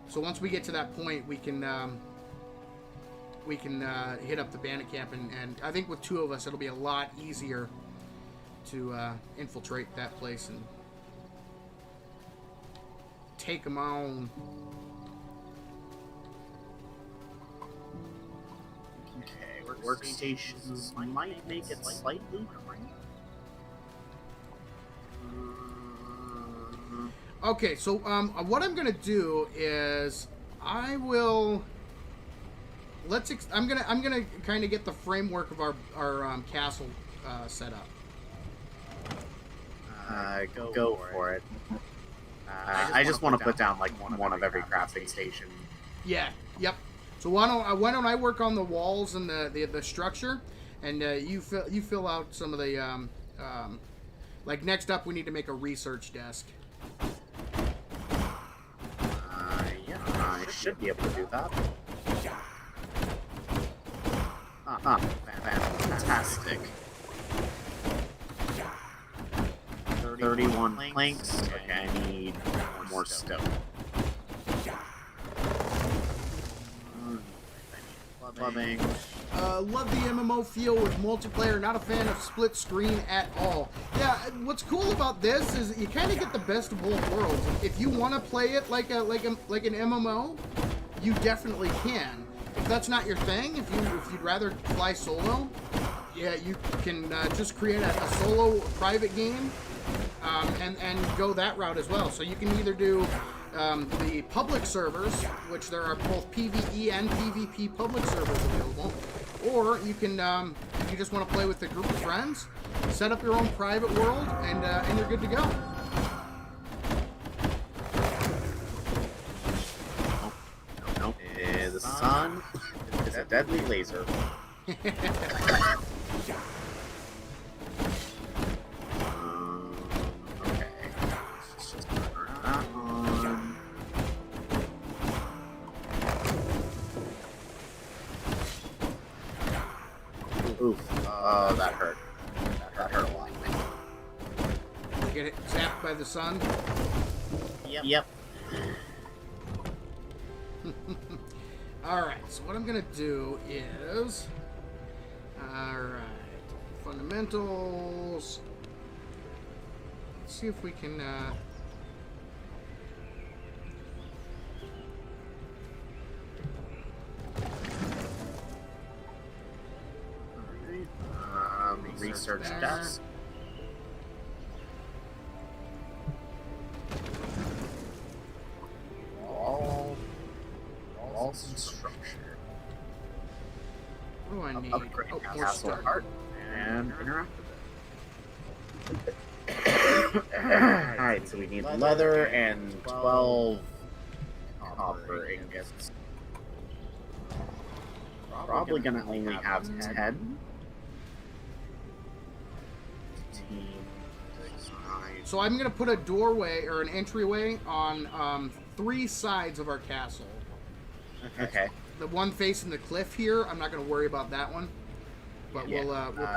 A: So once we get to that point, we can hit up the bandit camp, and I think with 2 of us, it'll be a lot easier to infiltrate that place and take them on.
B: Okay, workstations might make it slightly.
A: Okay, so what I'm gonna do is I'm gonna kind of get the framework of our castle set up.
B: Go for it. I just want to put down like one of every crafting station.
A: Yeah. Yep. So why don't I work on the walls and the structure, and you fill out some of the like next up we need to make a research desk.
B: Yeah, I should be able to do that. Fantastic. 31 planks. Okay, I need more stone. Loving.
A: Love the MMO feel with multiplayer. Not a fan of split screen at all. Yeah, what's cool about this is you kind of get the best of both worlds. If you want to play it like an MMO, you definitely can. If that's not your thing, if you'd rather fly solo, yeah, you can just create a solo private game and go that route as well. So you can either do the public servers, which there are both PvE and PvP public servers available, or you can, if you just want to play with a group of friends, set up your own private world, and you're good to go.
B: Nope. The sun is a deadly laser. Oof. Oh, that hurt. That hurt a lot.
A: Get it zapped by the sun.
B: Yep.
A: Alright, so what I'm gonna do is... Alright. Fundamentals. Let's see if we can...
B: Research
A: there.
B: desk. Walls and structure.
A: What do I need?
B: Upgrade
A: Oh, more
B: castle
A: stuff.
B: art and interact with it. Alright, so we need leather and 12 copper ingots. Probably gonna only have 10.
A: So I'm gonna put a doorway or an entryway on 3 sides of our castle.
B: Okay.
A: The one facing the cliff here, I'm not gonna worry about that one. But
B: Yeah.
A: we'll put...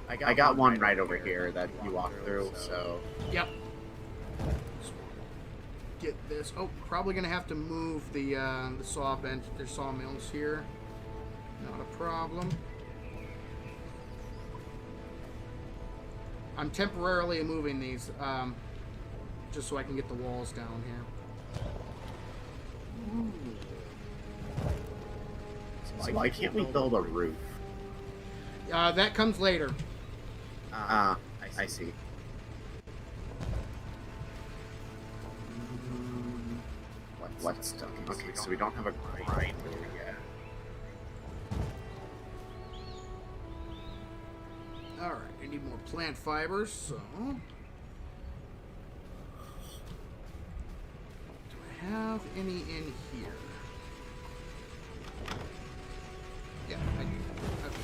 B: I got one right over here that you walk through, so...
A: Yep. Get this. Oh, probably gonna have to move the saw bench. There's sawmills here. Not a problem. I'm temporarily moving these, just so I can get the walls down here.
B: So why can't we build a roof?
A: That comes later.
B: I see. What's done? Okay, so we don't have a grinder yet.
A: Alright, I need more plant fibers, so... Do I have any in here? Yeah, I do. Okay.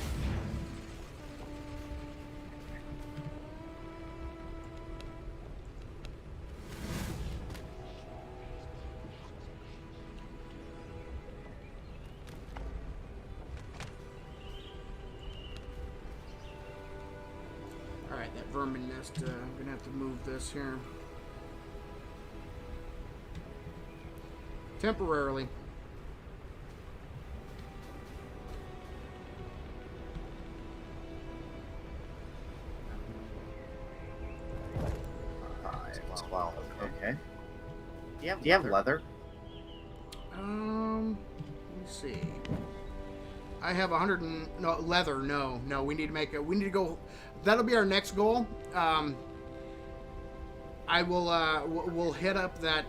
A: Alright, that vermin nest, I'm gonna have to move this here. Temporarily.
B: Well, okay. Do you have leather?
A: Let me see. I have 100 and... No, leather, no. No, we need to make a... We need to go... That'll be our next goal. I will, we'll hit up that,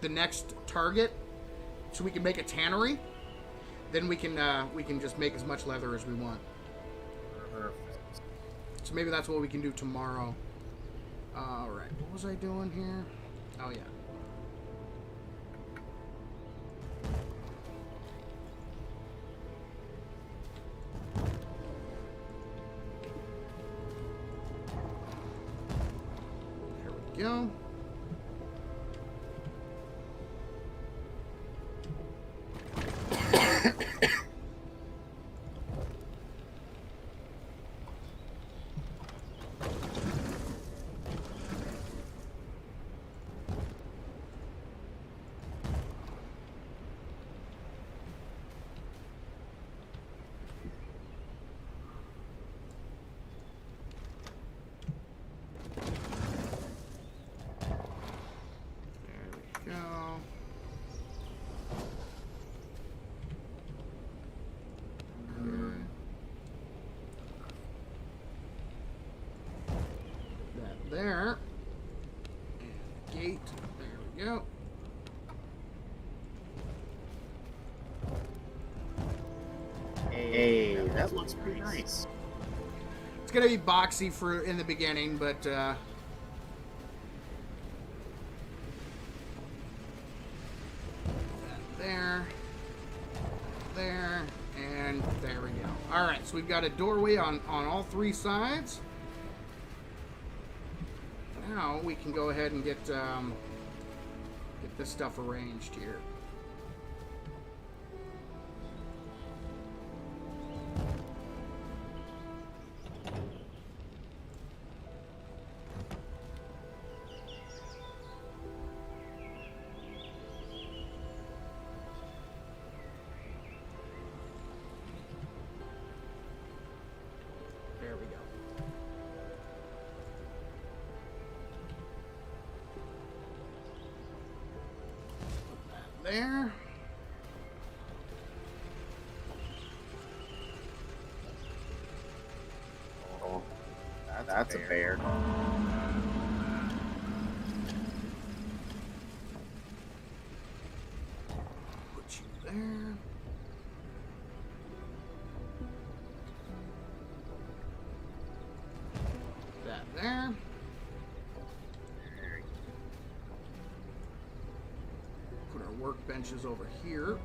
A: the next target so we can make a tannery. Then we can just make as much leather as we want. So maybe that's what we can do tomorrow. Alright, what was I doing here? Oh, yeah. There we go. Go. That there. And gate. There we go.
B: Hey, that looks pretty nice.
A: It's gonna be boxy for in the beginning, but there, and there we go. All right, so we've got a doorway on all 3 sides. Now we can go ahead and get this stuff arranged here. .
B: 1
A: there.
B: Oh, that's a bear.
A: Put you there. That there. Put our workbenches over here.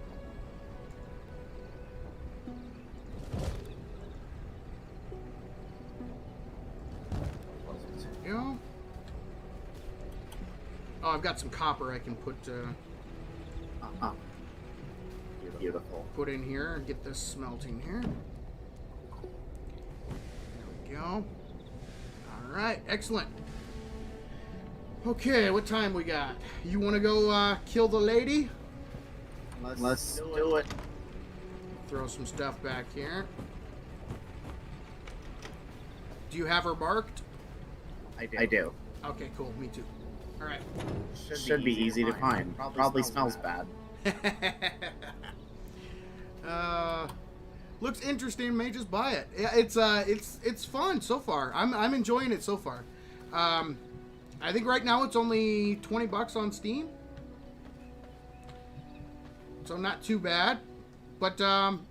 A: There we go. Oh, I've got some copper I can put
B: Beautiful.
A: put in here and get this smelting here. There we go. All right, excellent. Okay, what time we got? You want to go kill the lady?
B: Let's do it.
A: Throw some stuff back here. Do you have her marked?
B: I do.
A: Okay, cool. Me too. All right.
B: Should be easy to find. Probably smells bad.
A: Looks interesting. May just buy it. Yeah, it's fun so far. I'm enjoying it so far. I think right now it's only $20 on Steam, so not too bad. But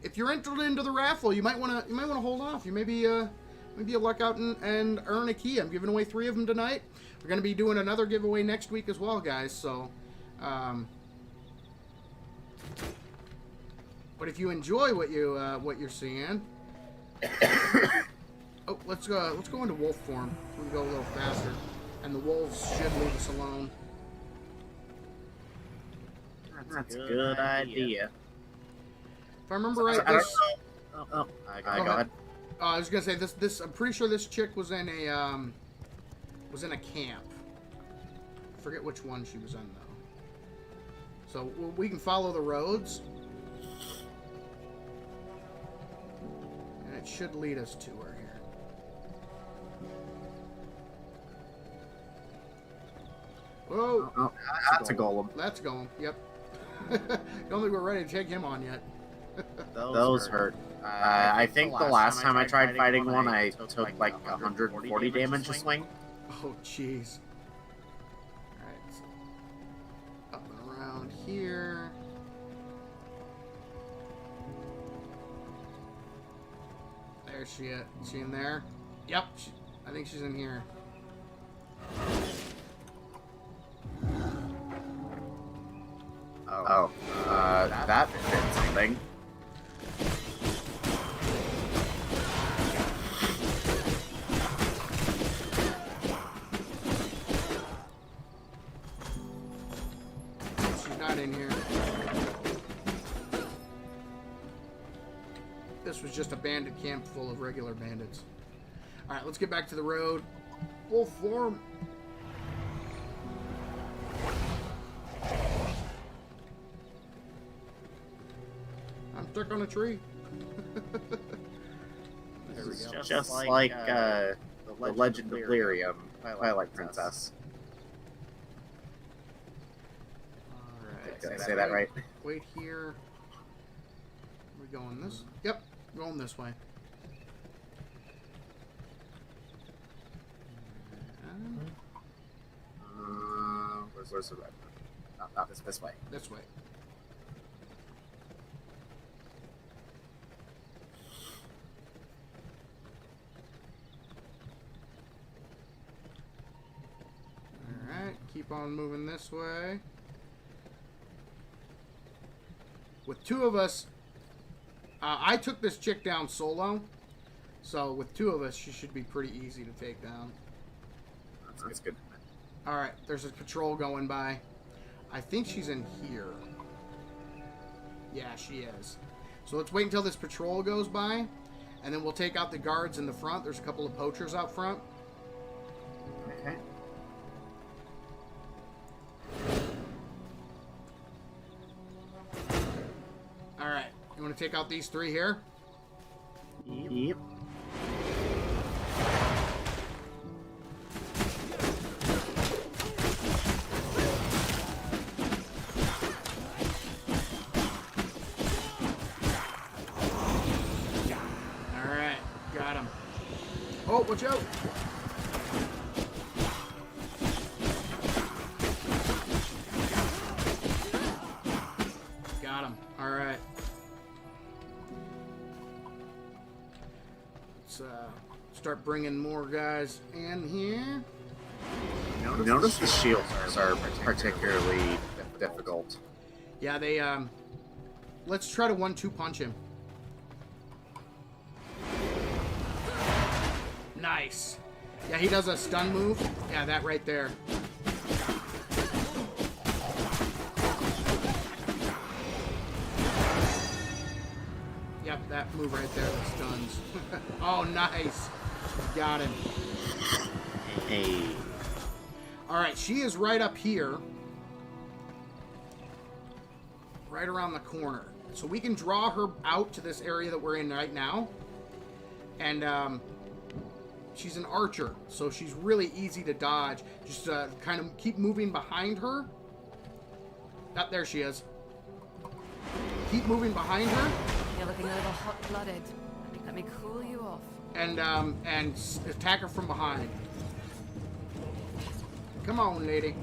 A: if you're entered into the raffle, you might want to hold off. You maybe you'll luck out and earn a key. I'm giving away 3 of them tonight. We're going to be doing another giveaway next week as well, guys. So, but if you enjoy what you're seeing, oh, let's go into wolf form. We can go a little faster, and the wolves should leave us alone.
B: That's a good idea.
A: If I remember right,
B: I
A: this.
B: got it.
A: I was gonna say this. I'm pretty sure this chick was in a camp. I forget which one she was in though. So we can follow the roads, and it should lead us to her here. Whoa!
B: Oh, that's a golem.
A: That's a golem. Yep. Don't think we're ready to take him on yet.
B: Those hurt. I think the last time I tried fighting one, I took like 140 damage a swing.
A: Oh, jeez. Alright. So up and around here. There's she at. Is she in there? Yep. I think she's in here.
B: Oh. That did something.
A: She's not in here. This was just a bandit camp full of regular bandits. Alright, let's get back to the road. Wolf form. I'm stuck on a tree. There we go.
B: Just like the Legend of Lyrium, Twilight Princess.
A: Alright.
B: Did I say that right?
A: Wait here. Are we going this? Yep, going this way.
B: Where's the red? Not this way.
A: This way. Alright, keep on moving this way. With 2 of us, I took this chick down solo, so with 2 of us, she should be pretty easy to take down.
B: That's good.
A: Alright, there's a patrol going by. I think she's in here. Yeah, she is. So let's wait until this patrol goes by, and then we'll take out the guards in the front. There's a couple of poachers out front.
B: Okay.
A: Alright, you want to take out these 3 here?
B: Yep.
A: Oh, watch out! Got him. All right. Let's start bringing more guys in here.
B: Notice the shields are particularly difficult.
A: Yeah, they let's try to 1-2 punch him. Nice. Yeah, he does a stun move. Yeah, that right there. Yep, that move right there that stuns. Oh, nice. Got him.
B: Hey.
A: Alright, she is right up here. Right around the corner. So we can draw her out to this area that we're in right now. And, she's an archer, so she's really easy to dodge. Just kind of keep moving behind her. Oh, there she is. Keep moving behind her.
D: You're looking a little hot-blooded. Let me cool you off.
A: And attack her from behind. Come on, lady.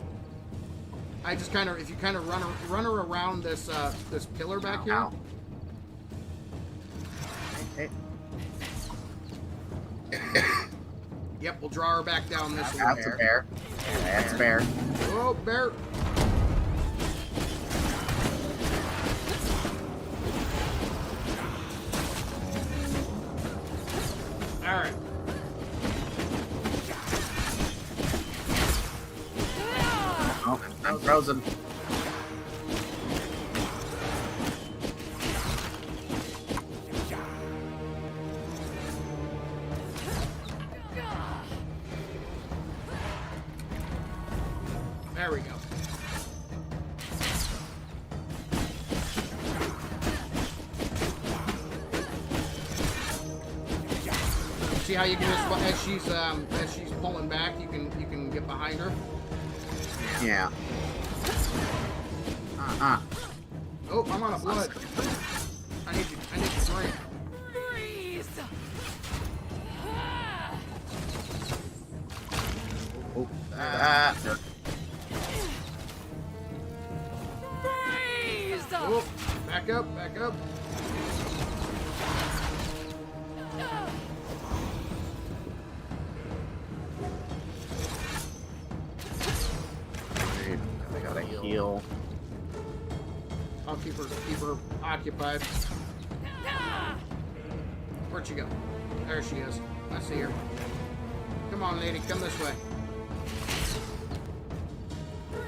A: I just kind of, if you kind of run her around this this pillar back here.
B: Ow. Hey.
A: Yep, we'll draw her back down this way.
B: That's a bear. That's a bear.
A: Oh, bear. All right.
B: Oh, I'm frozen.
A: There we go. See how you can just, as she's pulling back, you can get behind her.
B: Yeah.
A: Oh, I'm out of blood. I need to drink.
D: Freeze!
B: Oh.
D: Freeze!
A: Oh, back up, back up.
B: I gotta heal.
A: I'll keep her occupied. Where'd she go? There she is. I see her. Come on, lady, come this way.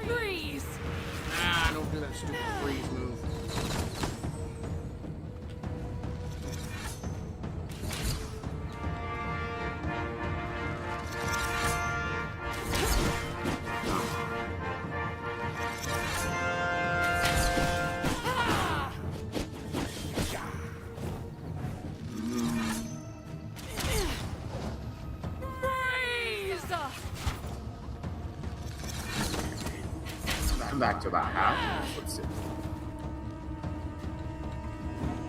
D: Freeze!
A: Ah, don't do that stupid freeze move.
B: I'm back to about half. Let's see.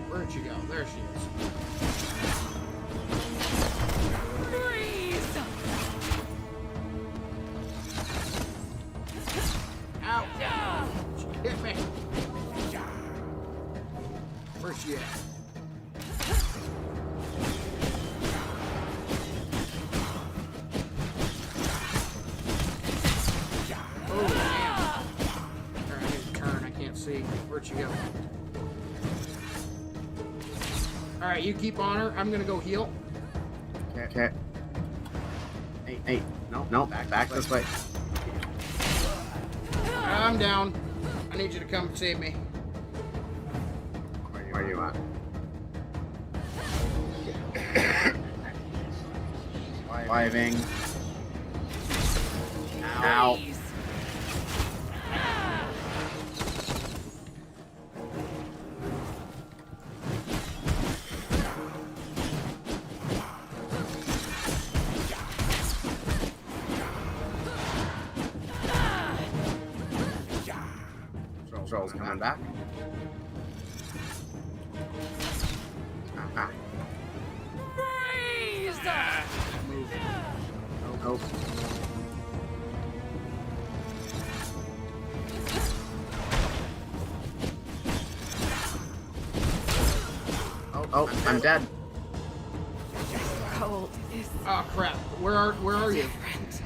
A: Where'd she go? There she is.
D: Freeze!
A: Ow! She hit me. Where's she at? Oh, damn. There, I need to turn. I can't see. Where'd she go? Alright, you keep on her. I'm gonna go heal.
B: Okay. Hey. No. Back this way.
A: I'm down. I need you to come save me.
B: Where are you at? Driving. Ow.
D: Freeze!
B: Trolls coming back.
D: Freeze!
A: Move.
B: Nope. Oh, I'm dead.
D: Cold is
A: Oh crap! Where are you?
D: different.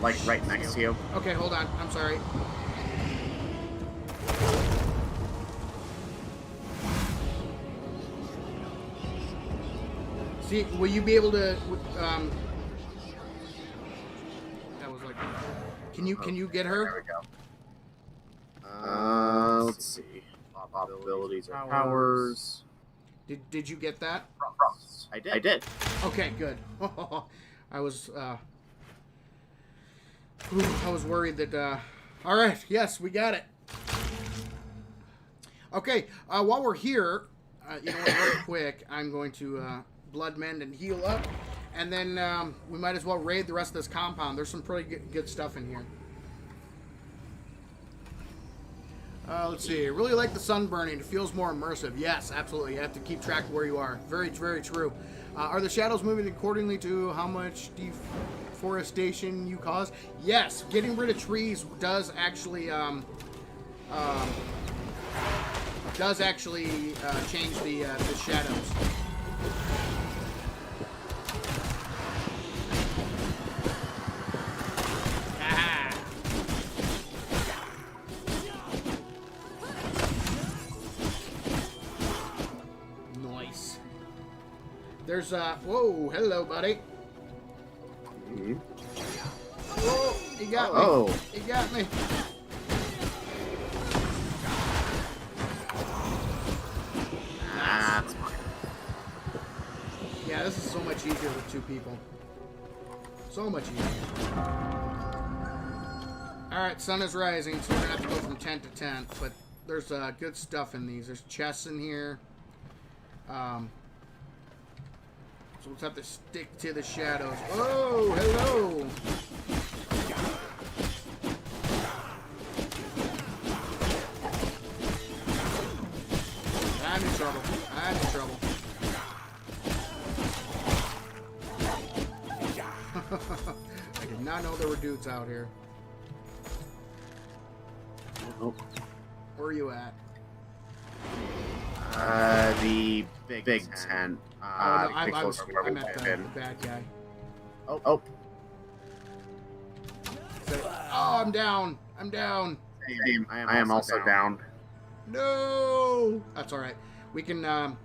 B: Like right next to you.
A: Okay, hold on. I'm sorry. See, will you be able to? That was like. Can you get
B: There
A: her?
B: we go. Let's see. Abilities or powers.
A: Did you get that?
B: I did.
A: Okay, good. I was worried that. All right, yes, we got it. Okay, while we're here, you know what? Real quick, I'm going to blood mend and heal up, and then we might as well raid the rest of this compound. There's some pretty good stuff in here. Let's see. I really like the sun burning. It feels more immersive. Yes, absolutely. You have to keep track of where you are. Very, very true. Are the shadows moving accordingly to how much deforestation you cause? Yes. Getting rid of trees does actually change the shadows. Nice. There's whoa, hello, buddy.
B: Mm-hmm.
A: Whoa, he got me.
B: Oh.
A: He got me.
B: That's fine.
A: Yeah, this is so much easier with two people. So much easier. Alright, sun is rising, so we're gonna have to go from tent to tent, but there's good stuff in these. There's chests in here. So let's have to stick to the shadows. Oh, hello! I'm in trouble. I'm in trouble. I did not know there were dudes out here.
B: Nope.
A: Where are you at?
B: The big tent.
A: Oh, no, I'm
B: close to where
A: at
B: we've
A: the
B: been.
A: bad guy.
B: Oh.
A: Oh, I'm down. I'm down.
B: I am also down.
A: No. That's all right. We can respawn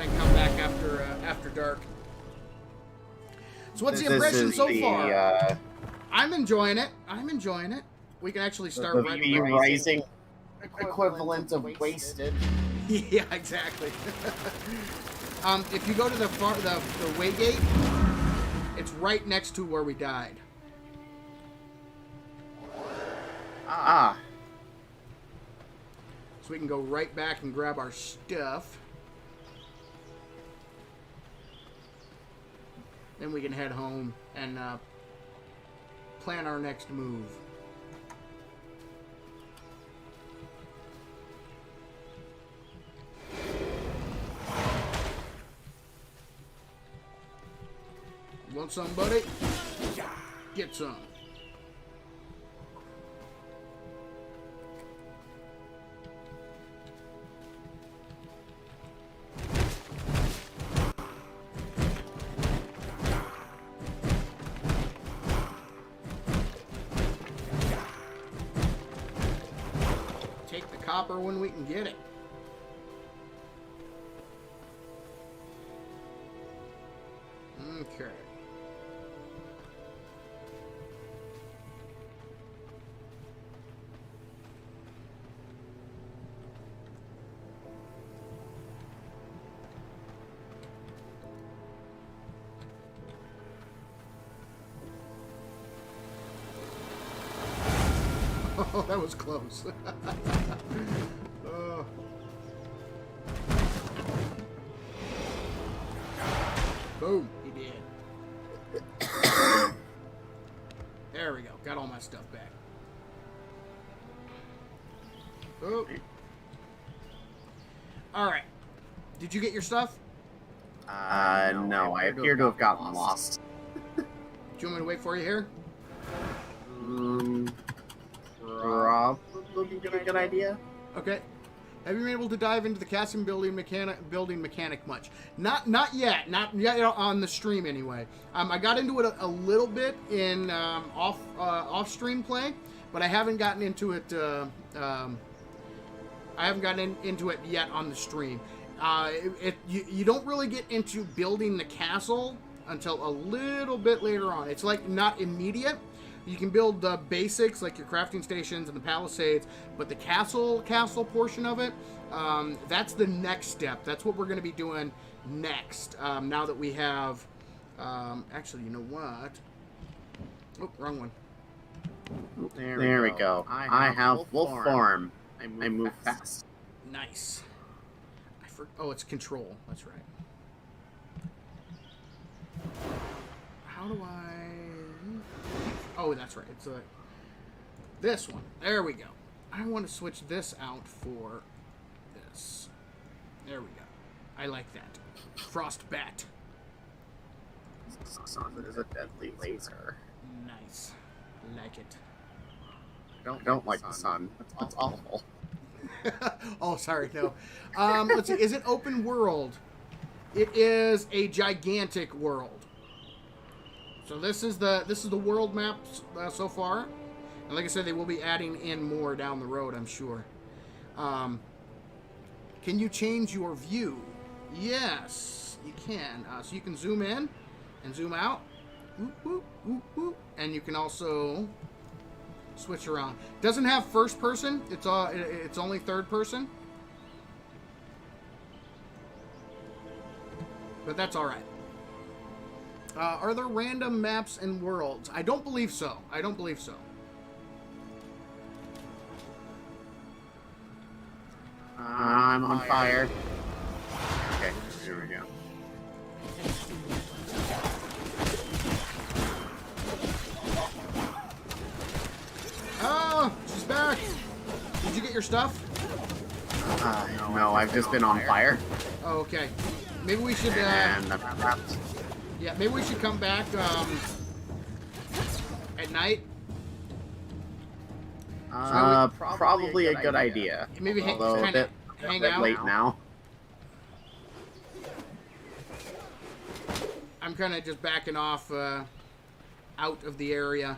A: and come back after dark. So what's the impression so far? I'm enjoying it. I'm enjoying it. We can actually start right
B: the rising equivalent of wasted.
A: Yeah, exactly. If you go to the way gate, it's right next to where we died.
B: Ah.
A: So we can go right back and grab our stuff. Then we can head home and plan our next move. Want some, buddy? Get some. Take the copper when we can get it. Okay. Oh, that was close. Boom, he did. There we go. Got all my stuff back. Oh. All right. Did you get your stuff?
B: No, I appear to have gotten lost.
A: Do you want me to wait for you here?
B: Probably a good idea.
A: Okay. Have you been able to dive into the casting building mechanic much? Not yet. Not yet on the stream anyway. I got into it a little bit in off stream play, but I haven't gotten into it. I haven't gotten into it yet on the stream. You don't really get into building the castle until a little bit later on. It's like not immediate. You can build the basics like your crafting stations and the palisades, but the castle portion of it, that's the next step. That's what we're going to be doing next. Now that we have, actually, you know what? Oh, wrong one.
B: There we go. I have full form. I move fast.
A: Nice. Oh, it's control. That's right. How do I... Oh, that's right. It's this one. There we go. I want to switch this out for this. There we go. I like that. Frost bat.
B: Sun is a deadly laser.
A: Nice. Like it.
B: Don't like the sun. That's awful.
A: Oh, sorry, no. Let's see. Is it open world? It is a gigantic world. So this is the world map so far, and like I said, they will be adding in more down the road, I'm sure. Can you change your view? Yes, you can. So you can zoom in and zoom out, and you can also switch around. Doesn't have first person. It's only third person, but that's all right. Are there random maps and worlds? I don't believe so. I'm
B: on fire. Okay, here we go.
A: Oh, she's back. Did you get your stuff?
B: No, I've just been on fire.
A: Oh, okay. Maybe we should.
B: And I'm trapped.
A: Yeah, maybe we should come back at night.
B: Probably a good idea.
A: Maybe
B: Although
A: kind of
B: a
A: hang
B: bit
A: out.
B: late now.
A: I'm kind of just backing off out of the area.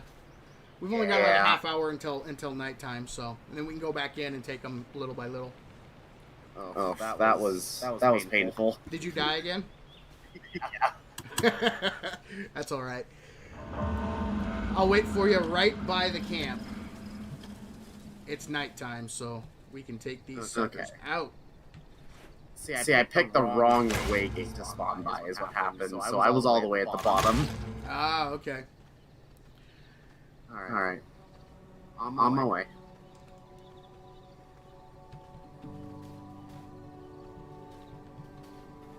A: We've only got like a half hour until nighttime, so and then we can go back in and take them little by little.
B: Oh, that was painful.
A: Did you die again?
B: Yeah.
A: That's all right. I'll wait for you right by the camp. It's nighttime, so we can take these suckers out.
B: See, I picked the wrong way gate to spawn by is what happened, so I was all the way at the bottom.
A: Ah, okay.
B: Alright. On my way.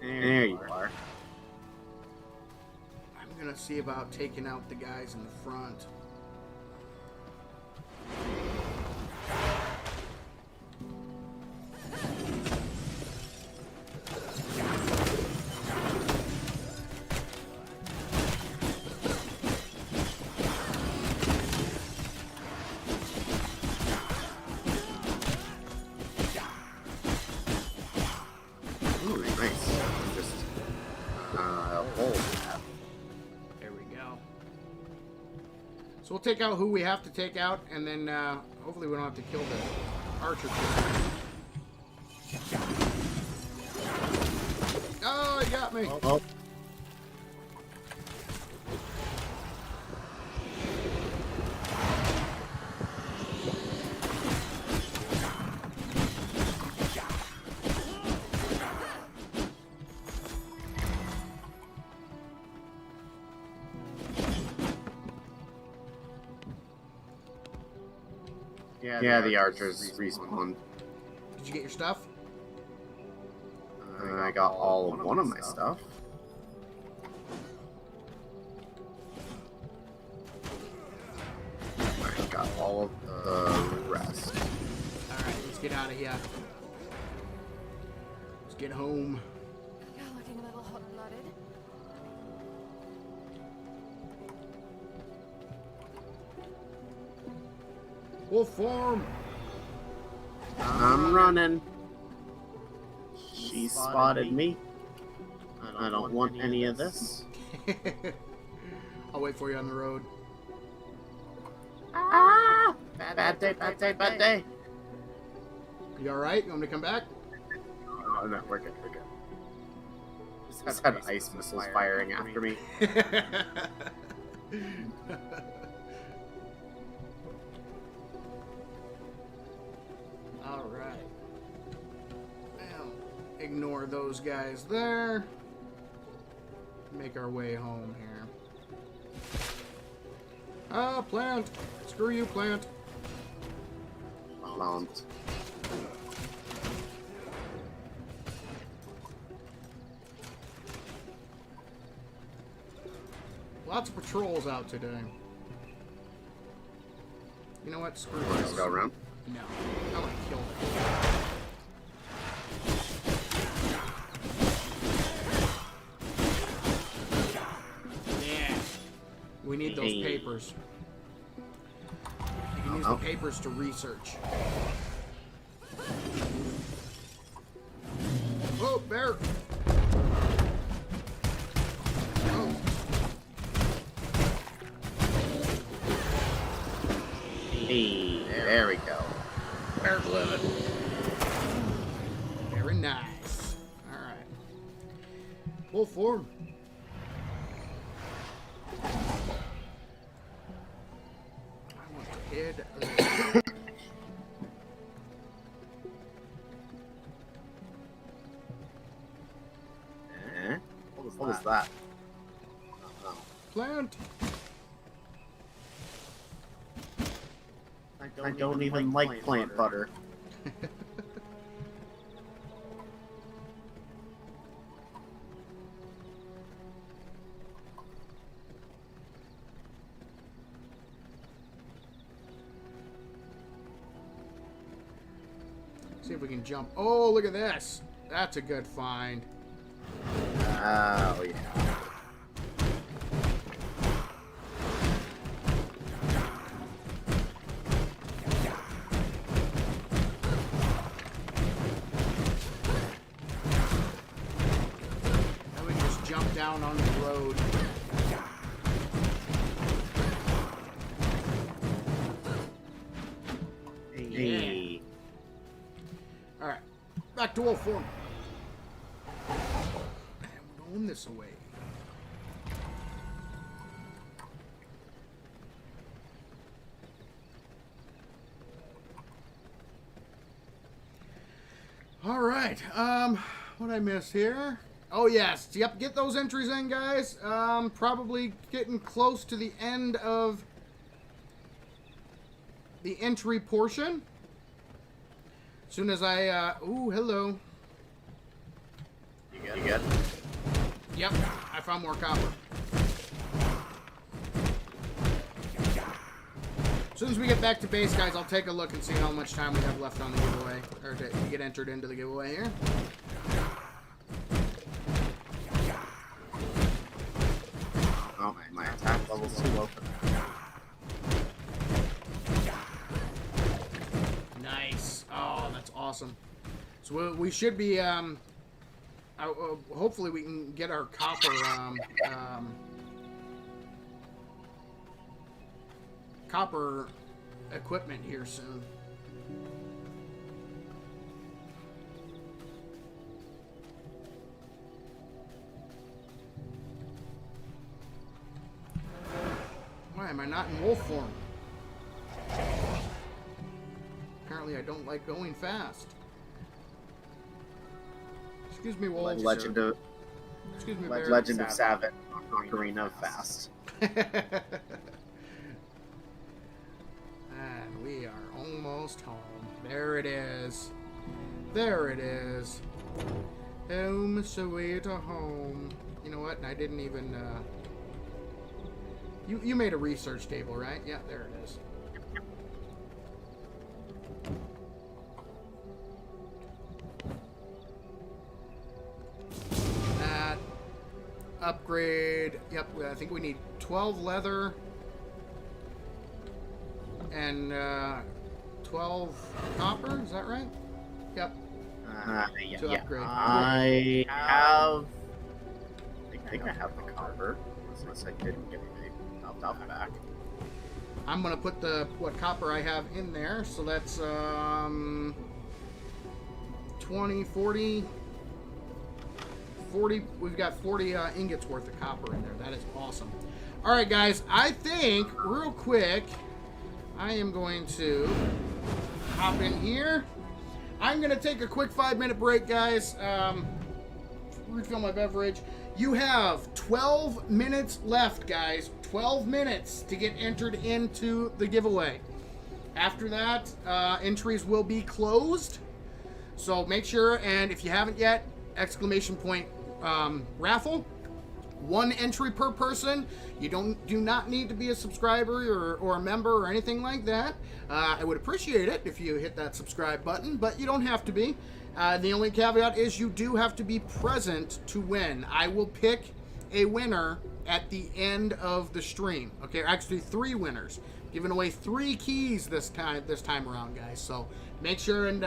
B: There you are.
A: I'm gonna see about taking out the guys in the front.
B: Ooh, nice. Just hold that.
A: There we go. So we'll take out who we have to take out, and then hopefully we don't have to kill the archer. Oh, he got me.
B: Oh. Yeah, the archers respawned.
A: Did you get your stuff?
B: I got all of one of my stuff. I got all of the rest.
A: Alright, let's get out of here. Let's get home.
D: You're looking a little hot-blooded.
A: Wolf form.
B: I'm running. She spotted me. I don't want any of this.
A: I'll wait for you on the road.
B: Ah! Bad day, bad day, bad day.
A: You alright? You want me to come back?
B: Oh, no, we're good, we're good. Just had ice missiles firing after me.
A: Alright. Well, ignore those guys there. Make our way home here. Ah, plant! Screw you, plant.
B: Plant.
A: Lots of patrols out today. You know what? Screw
B: Let's
A: this.
B: go around.
A: No. I want to kill them. Yeah. We need those papers. You can use the papers to research. Oh, bear! Oh.
B: Hey, there we go.
A: Bear's living. Very nice. Alright. Full form. I want to head.
B: What was that? Oh.
A: Plant.
B: I don't even like plant butter.
A: See if we can jump. Oh, look at this. That's a good find.
B: Oh, yeah.
A: Now we can just jump down on the road.
B: Hey.
A: Alright. Back to wolf form. And we're going this way. Alright. What did I miss here? Oh, yes. Yep, get those entries in, guys. Probably getting close to the end of the entry portion. As soon as I, ooh, hello.
B: You good?
A: Yep, I found more copper. As soon as we get back to base, guys, I'll take a look and see how much time we have left on the giveaway. Or to get entered into the giveaway here.
B: Oh, my attack level's too low for that.
A: Nice. Oh, that's awesome. So we should be, hopefully we can get our copper, copper equipment here soon. Why am I not in wolf form? Apparently I don't like going fast. Excuse me, wolf.
B: Legend of Saven, Ocarina of Fast.
A: And we are almost home. There it is. There it is. Home sweet home. You know what? I didn't even, You made a research table, right? Yeah, there it is. That. Upgrade. Yep, I think we need 12 leather. And, 12 copper, is that right? Yep. To upgrade.
B: I have. I think I have the copper. Unless I didn't get my stuff back.
A: I'm gonna put what copper I have in there, so that's 20, 40, we've got 40 ingots worth of copper in there. That is awesome. All right, guys, I think, real quick, I am going to hop in here. I'm going to take a quick 5-minute break, guys. Refill my beverage. You have 12 minutes left, guys. 12 minutes to get entered into the giveaway. After that, entries will be closed. So make sure, and if you haven't yet, ! Raffle. 1 entry per person. You do not need to be a subscriber or a member or anything like that. I would appreciate it if you hit that subscribe button, but you don't have to be. The only caveat is you do have to be present to win. I will pick a winner at the end of the stream. Okay, actually 3 winners. Giving away 3 keys this time around, guys. So make sure and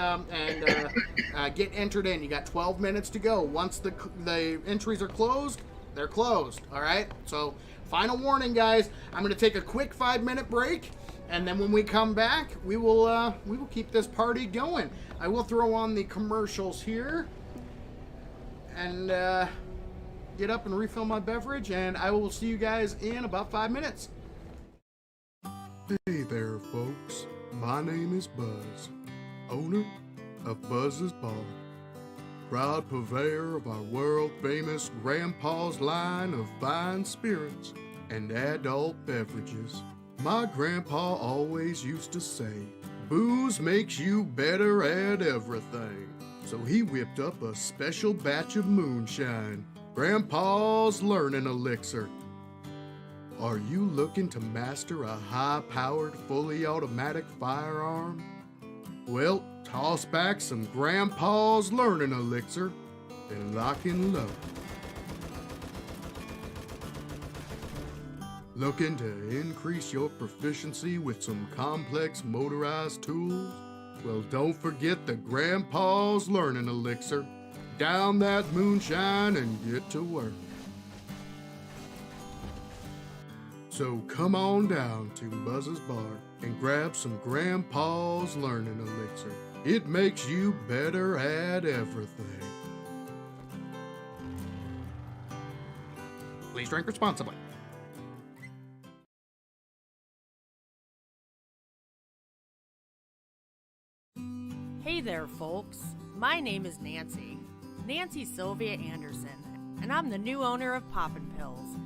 A: get entered in. You got 12 minutes to go. Once the entries are closed, they're closed. All right. So final warning, guys. I'm going to take a quick 5-minute break, and then when we come back, we will keep this party going. I will throw on the commercials here and get up and refill my beverage, and I will see you guys in about 5 minutes.
E: Hey there, folks. My name is Buzz, owner of Buzz's Bar, proud purveyor of our world-famous Grandpa's line of fine spirits and adult beverages. My grandpa always used to say, booze makes you better at everything. So he whipped up a special batch of moonshine, Grandpa's Learning Elixir. Are you looking to master a high-powered, fully automatic firearm? Well, toss back some Grandpa's Learning Elixir and lock and load. Looking to increase your proficiency with some complex motorized tools? Well, don't forget the Grandpa's Learning Elixir. Down that moonshine and get to work. So come on down to Buzz's Bar and grab some Grandpa's Learning Elixir. It makes you better at everything.
A: Please drink responsibly.
F: Hey there, folks. My name is Nancy Sylvia Anderson, and I'm the new owner of Poppin' Pills.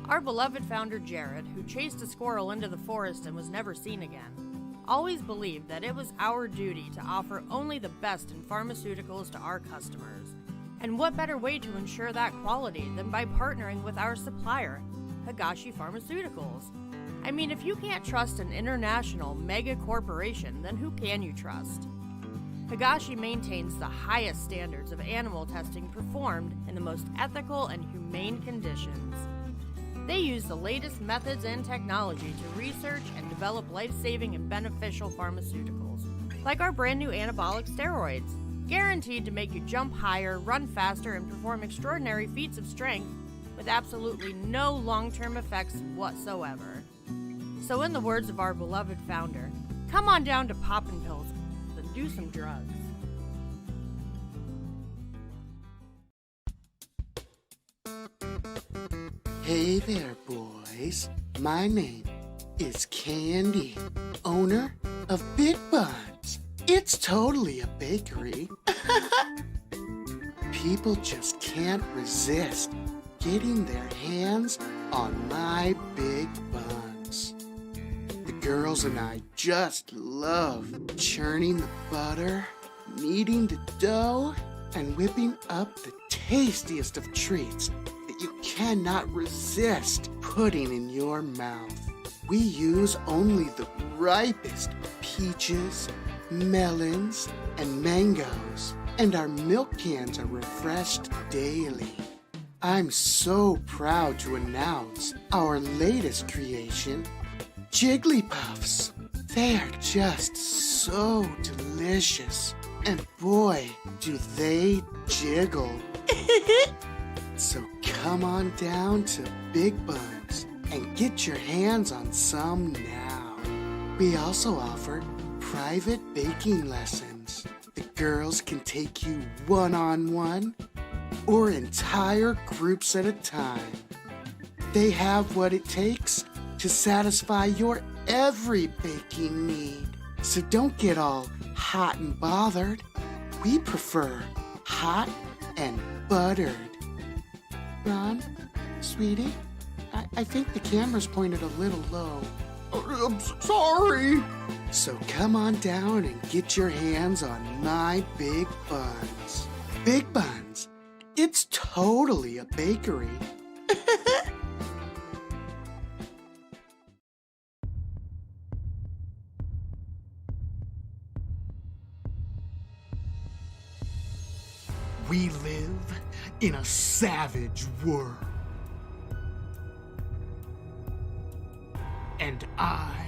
F: Our beloved founder Jared, who chased a squirrel into the forest and was never seen again, always believed that it was our duty to offer only the best in pharmaceuticals to our customers. And what better way to ensure that quality than by partnering with our supplier, Higashi Pharmaceuticals? I mean, if you can't trust an international mega corporation, then who can you trust? Higashi maintains the highest standards of animal testing performed in the most ethical and humane conditions. They use the latest methods and technology to research and develop life-saving and beneficial pharmaceuticals, like our brand new anabolic steroids, guaranteed to make you jump higher, run faster, and perform extraordinary feats of strength with absolutely no long-term effects whatsoever. So in the words of our beloved founder, come on down to Poppin' Pills and do some drugs.
G: Hey there, boys. My name is Candy, owner of Bit Buns. It's totally a bakery. People just can't resist getting their hands on my big buns. The girls and I just love churning the butter, kneading the dough, and whipping up the tastiest of treats that you cannot resist putting in your mouth. We use only the ripest peaches, melons, and mangoes, and our milk cans are refreshed daily. I'm so proud to announce our latest creation, Jigglypuffs. They're just so delicious. And boy, do they jiggle. So come on down to Big Buns and get your hands on some now. We also offer private baking lessons. The girls can take you one-on-one or entire groups at a time. They have what it takes to satisfy your every baking need. So don't get all hot and bothered. We prefer hot and buttered. Ron, sweetie, I think the camera's pointed a little low.
E: I'm sorry.
G: So come on down and get your hands on my Big Buns. Big Buns, it's totally a bakery.
E: We live in a savage world. And I,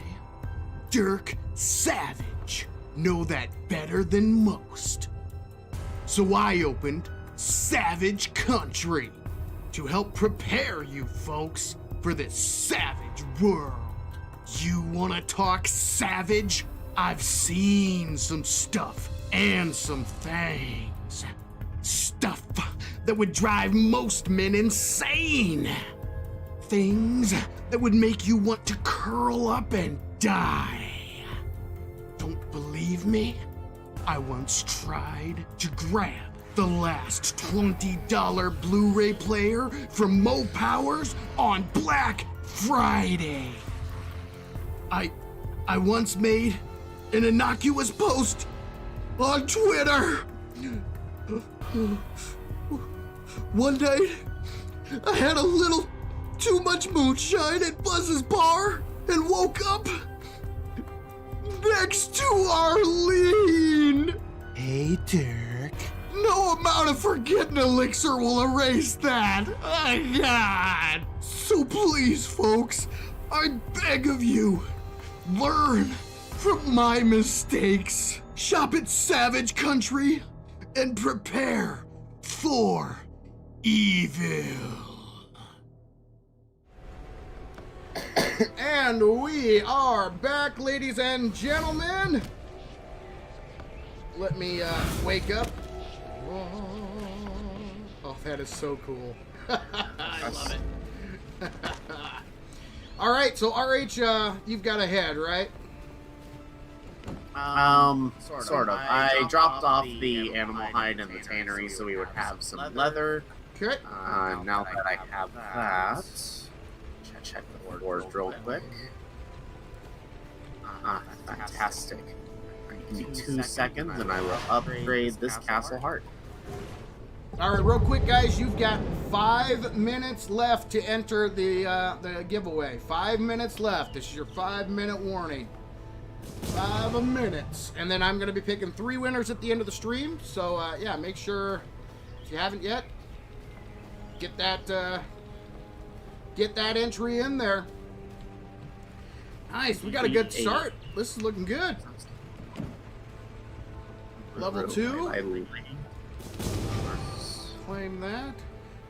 E: Dirk Savage, know that better than most. So I opened Savage Country to help prepare you folks for this savage world. You wanna talk savage? I've seen some stuff and some things. Stuff that would drive most men insane. Things that would make you want to curl up and die. Don't believe me? I once tried to grab the last $20 Blu-ray player from Mo Powers on Black Friday. I once made an innocuous post on Twitter. One night, I had a little too much moonshine at Buzz's bar and woke up next to Arlene.
G: Hey, Dirk.
E: No amount of forgetting elixir will erase that. Oh, God. So please, folks, I beg of you, learn from my mistakes. Shop at Savage Country and prepare for evil.
A: And we are back, ladies and gentlemen. Let me wake up. Oh, that is so cool. I love it. All right, so RH, you've got a head, right?
B: Sort of. I dropped off the animal hide in the tannery so we would have some leather.
A: Okay.
B: Now that I have that, check the board real quick. Fantastic. Give me 2 seconds and I will upgrade this castle heart.
A: All right, real quick, guys. You've got 5 minutes left to enter the giveaway. 5 minutes left. This is your 5-minute warning. 5 minutes, and then I'm going to be picking 3 winners at the end of the stream. So yeah, make sure if you haven't yet, get that entry in there. Nice, we got a good start. This is looking good. Level 2. Claim that.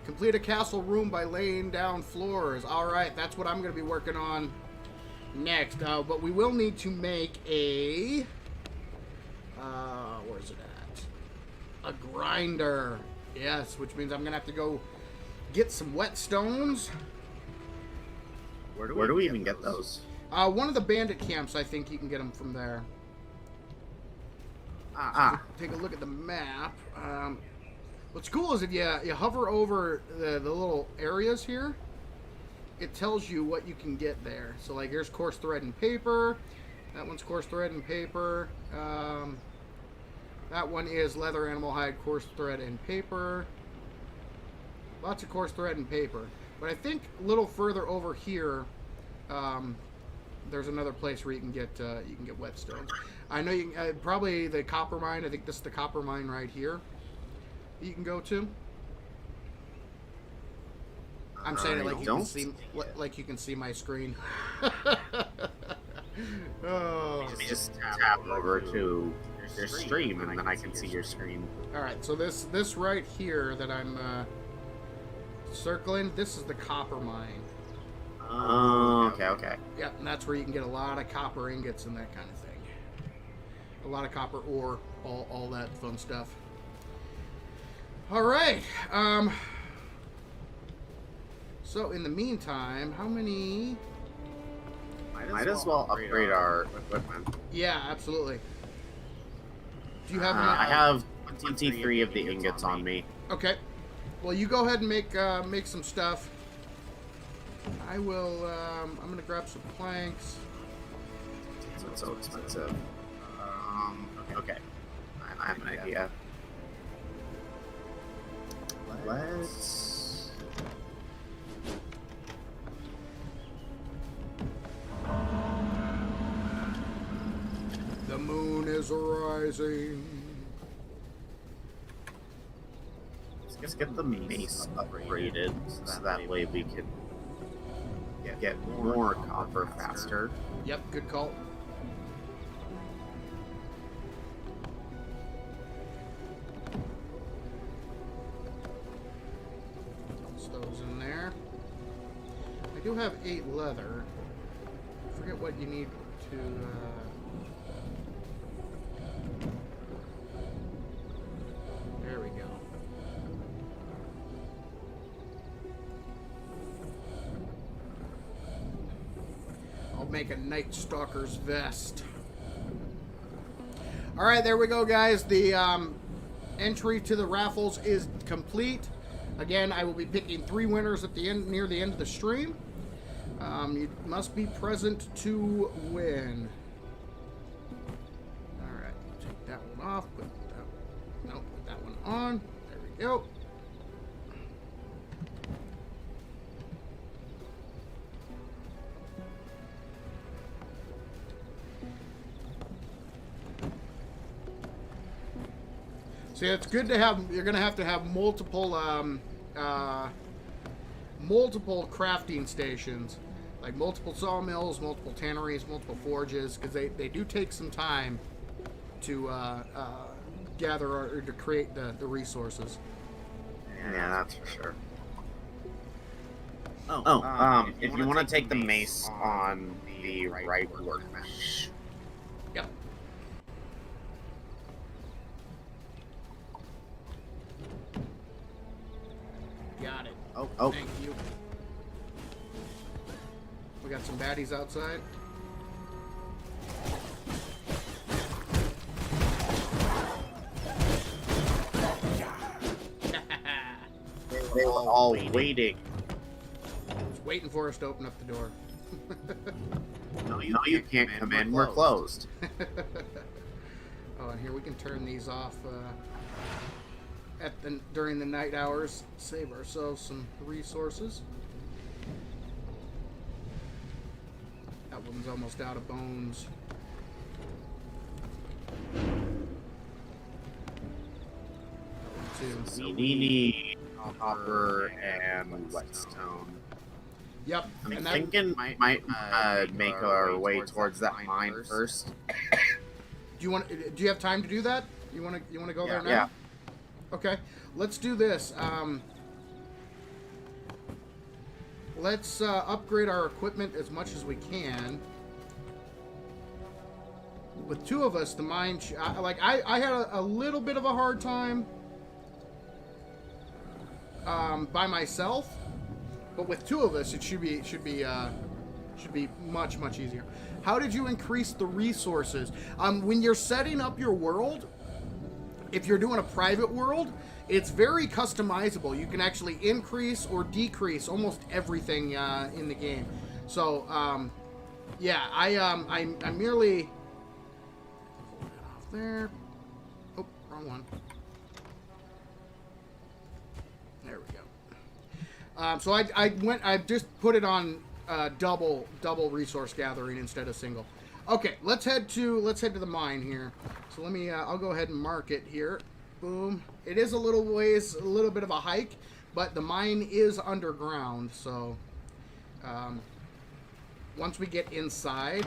A: Complete a castle room by laying down floors. All right, that's what I'm going to be working on next. But we will need to make a where's it at? A grinder. Yes, which means I'm gonna have to go get some whetstones.
B: Where do we even get those?
A: One of the bandit camps, I think you can get them from there. Take a look at the map. What's cool is if you hover over the little areas here, it tells you what you can get there. So like here's coarse thread and paper. That one's coarse thread and paper. That one is leather, animal hide, coarse thread and paper. Lots of coarse thread and paper. But I think a little further over here, there's another place where you can get whetstones. I know you can, probably the copper mine. I think this is the copper mine right here. You can go to. I'm saying it like you can see, like you can see my screen. Oh.
B: You just tap over to your stream, and then I can see your screen.
A: All right, so this right here that I'm circling, this is the copper mine.
B: Oh, okay.
A: Yeah, and that's where you can get a lot of copper ingots and that kind of thing. A lot of copper ore, all that fun stuff. All right. So in the meantime, how many?
B: Might as well upgrade our equipment.
A: Yeah, absolutely. Do you have?
B: I have 23 of the ingots on me.
A: Okay. Well, you go ahead and make some stuff. I will. I'm gonna grab some planks.
B: It's so expensive. Okay. I have an idea. Let's.
A: The moon is rising.
B: Let's get the mace upgraded so that way we can get more copper faster.
A: Yep, good call. Toss those in there. I do have 8 leather. I forget what you need to. There we go. I'll make a Night Stalker's vest. Alright, there we go, guys. The entry to the raffles is complete. Again, I will be picking 3 winners at the end, near the end of the stream. You must be present to win. Alright, take that one off. Put that one on. There we go. See, it's good to have. You're gonna have to have multiple crafting stations, like multiple sawmills, multiple tanneries, multiple forges, because they do take some time to gather or to create the resources.
B: Yeah, that's for sure. If you want to take the mace on the right workbench.
A: Yep. Got it.
B: Oh.
A: Thank you. We got some baddies outside.
B: They were all waiting.
A: Just waiting for us to open up the door.
B: No, you can't come in. We're closed.
A: Oh, and here we can turn these off during the night hours. Save ourselves some resources. That one's almost out of bones. That one too.
B: We need copper and whetstone.
A: Yep.
B: I'm
A: and
B: thinking might make our way towards that mine first.
A: Do you have time to do that? You want to go there now?
B: Yeah.
A: Okay. Let's do this. Let's upgrade our equipment as much as we can. With 2 of us, the mine. I had a little bit of a hard time by myself, but with 2 of us, it should be much easier. How did you increase the resources? When you're setting up your world, if you're doing a private world, it's very customizable. You can actually increase or decrease almost everything in the game. So, yeah, I merely pull that off there. Oh, wrong one. There we go. So I just put it on double resource gathering instead of single. Okay, let's head to the mine here. So let me I'll go ahead and mark it here. Boom. It is a little bit of a hike, but the mine is underground. So once we get inside,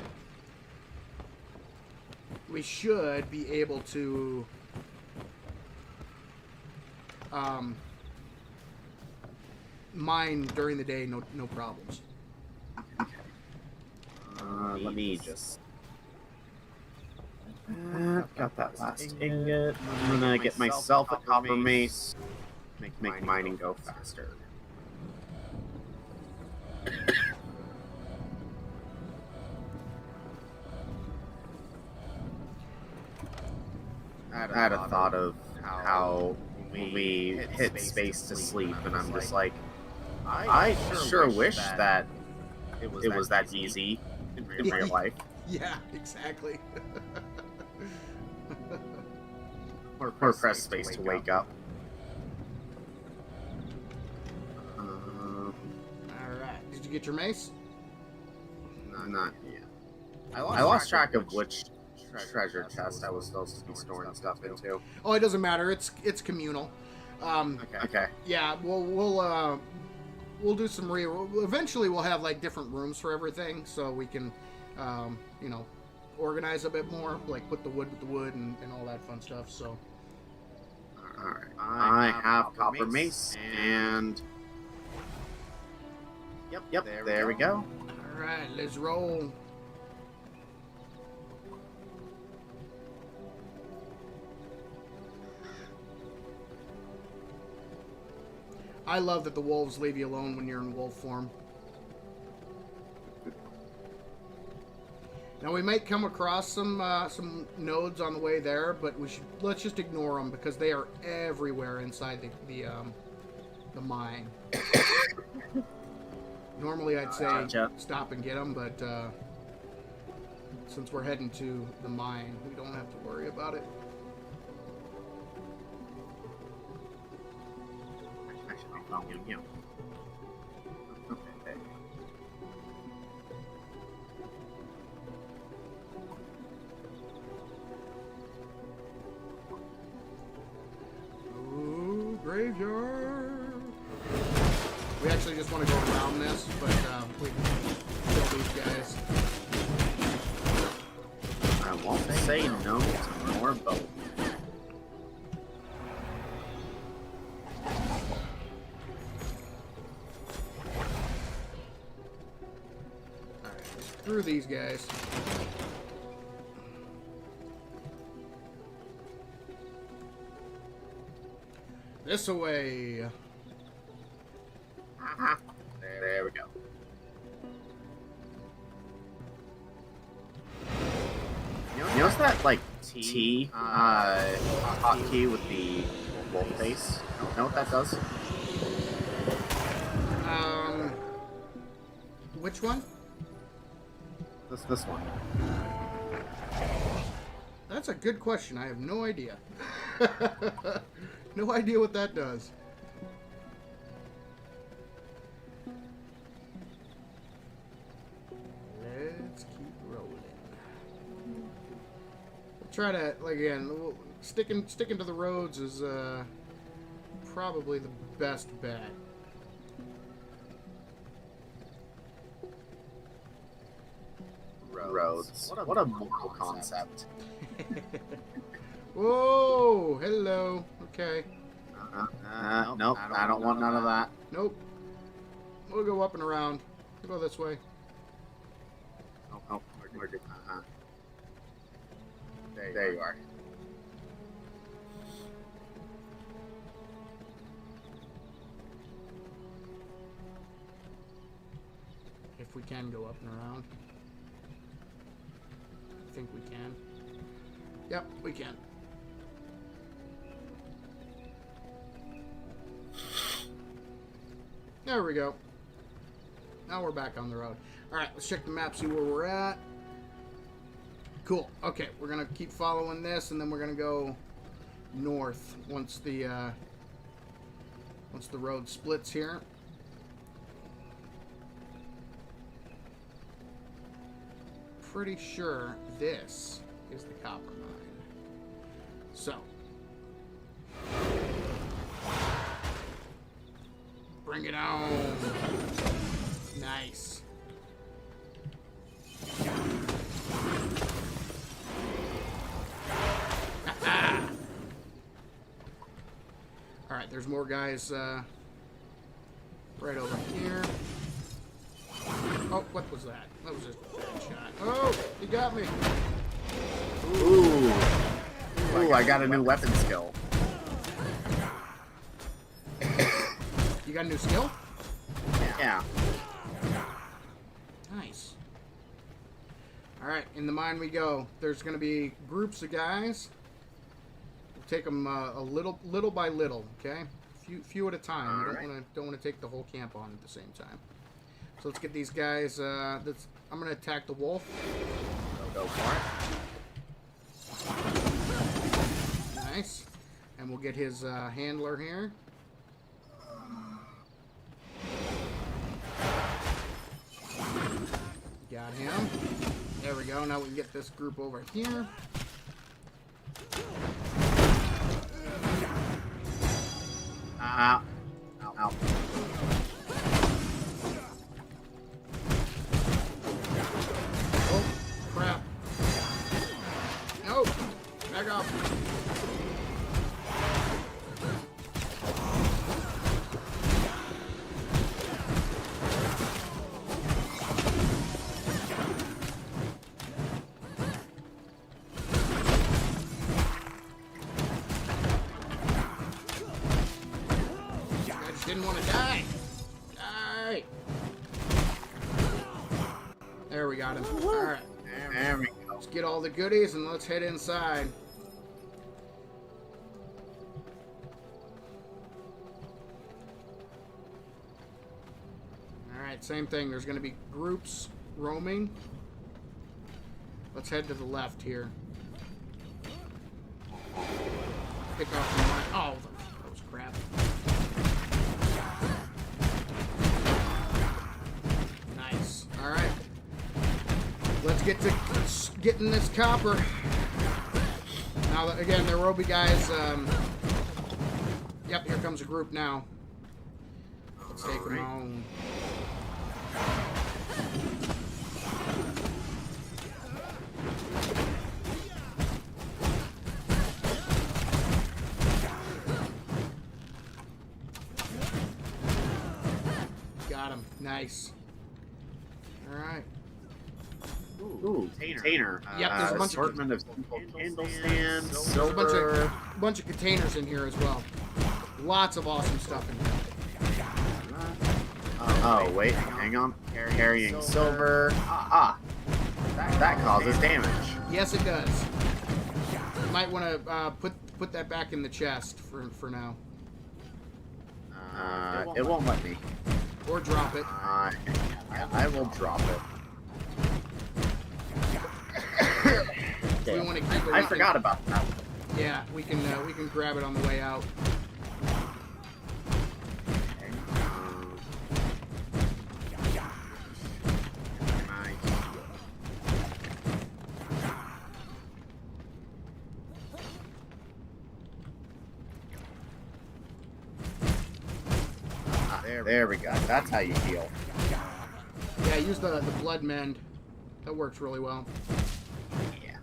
A: we should be able to mine during the day, no problems.
B: Let me just... got that last ingot. I'm gonna get myself a copper mace. Make mining go faster. I had a thought of how we hit space to sleep, and I'm just like, I sure wish that it was that easy in real life.
A: Yeah, exactly.
B: Or press space to wake up.
A: Alright, did you get your mace?
B: Not yet. I lost track of which treasure chest I was supposed to be storing stuff into.
A: Oh, it doesn't matter. It's communal.
B: Okay.
A: Yeah, we'll do some eventually we'll have like different rooms for everything, so we can organize a bit more, like put the wood with the wood and all that fun stuff. So
B: alright. I have copper mace and Yep, there we go.
A: Alright, let's roll. I love that the wolves leave you alone when you're in wolf form. Now we might come across some nodes on the way there, but let's just ignore them because they are everywhere inside the mine. Normally I'd say stop and get them, but since we're heading to the mine, we don't have to worry about it.
B: Okay.
A: Ooh, graveyard. We actually just want to go around this, but we can kill these guys.
B: I won't say no to more both.
A: Through these guys. This away.
B: There we go. You notice that, like, T hotkey with the wolf face? You know what that does?
A: Which one?
B: This one.
A: That's a good question. I have no idea. No idea what that does. Let's keep rolling. We'll try to, like, again, sticking to the roads is probably the best bet.
B: Roads. What a moral concept.
A: Whoa! Hello. Okay.
B: Nope, I don't want none of that.
A: Nope. We'll go up and around. We'll go this way.
B: Oh, we're good. There you are.
A: If we can go up and around. I think we can. Yep, we can. There we go. Now we're back on the road. Alright, let's check the map, see where we're at. Cool. Okay, we're going to keep following this, and then we're going to go north once the road splits here. Pretty sure this is the copper mine. So, bring it on. Nice. Alright, there's more guys right over here. Oh, what was that? That was just a bad shot. Oh, he got me.
B: Ooh. Ooh, I got a new weapon skill.
A: You got a new skill?
B: Yeah.
A: Nice. Alright, in the mine we go. There's going to be groups of guys. We'll take them a little by little, okay? Few at a time. You don't want to take the whole camp on at the same time. So let's get these guys. I'm going to attack the wolf.
B: Go for it.
A: Nice. And we'll get his handler here. Got him. There we go. Now we can get this group over here.
B: Ow. Ow.
A: Oh, crap. No. Back up. Didn't want to die. Die. There we got him. All right.
B: There we go.
A: Let's get all the goodies and let's head inside. All right, same thing. There's going to be groups roaming. Let's head to the left here. Pick off the mine. Oh, that was crap. Nice. All right. Let's get to getting this copper. Now, again, there will be guys. Yep, here comes a group now. Let's take them home. Got him. Nice. All right.
B: Ooh, container.
A: Yep, there's a bunch
B: assortment of candle stands,
A: There's
B: silver.
A: a bunch of containers in here as well. Lots of awesome stuff in here.
B: Oh, wait, hang on. Carrying silver. That causes damage.
A: Yes, it does. You might want to put that back in the chest for now.
B: It won't let me.
A: Or drop it.
B: I will drop it.
A: We want to keep it.
B: I forgot about that.
A: Yeah, we can grab it on the way out.
B: There we go. That's how you heal.
A: Yeah, use the blood mend. That works really well.
B: Yeah.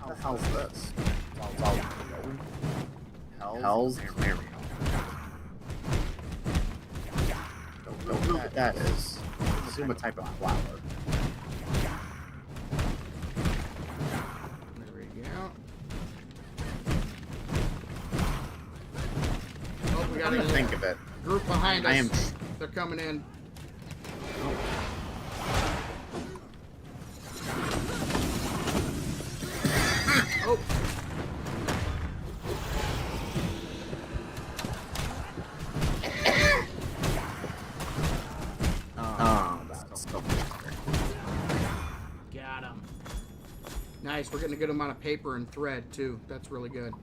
B: What the hell's this? Hell's Clearing. Don't know what that is. Assume a type of flower.
A: There we go. Oh, we got
B: Come to think of it,
A: group behind us.
B: I am.
A: They're coming in. Oh.
B: That's so much better.
A: Got him. Nice. We're getting a good amount of paper and thread, too. That's really good.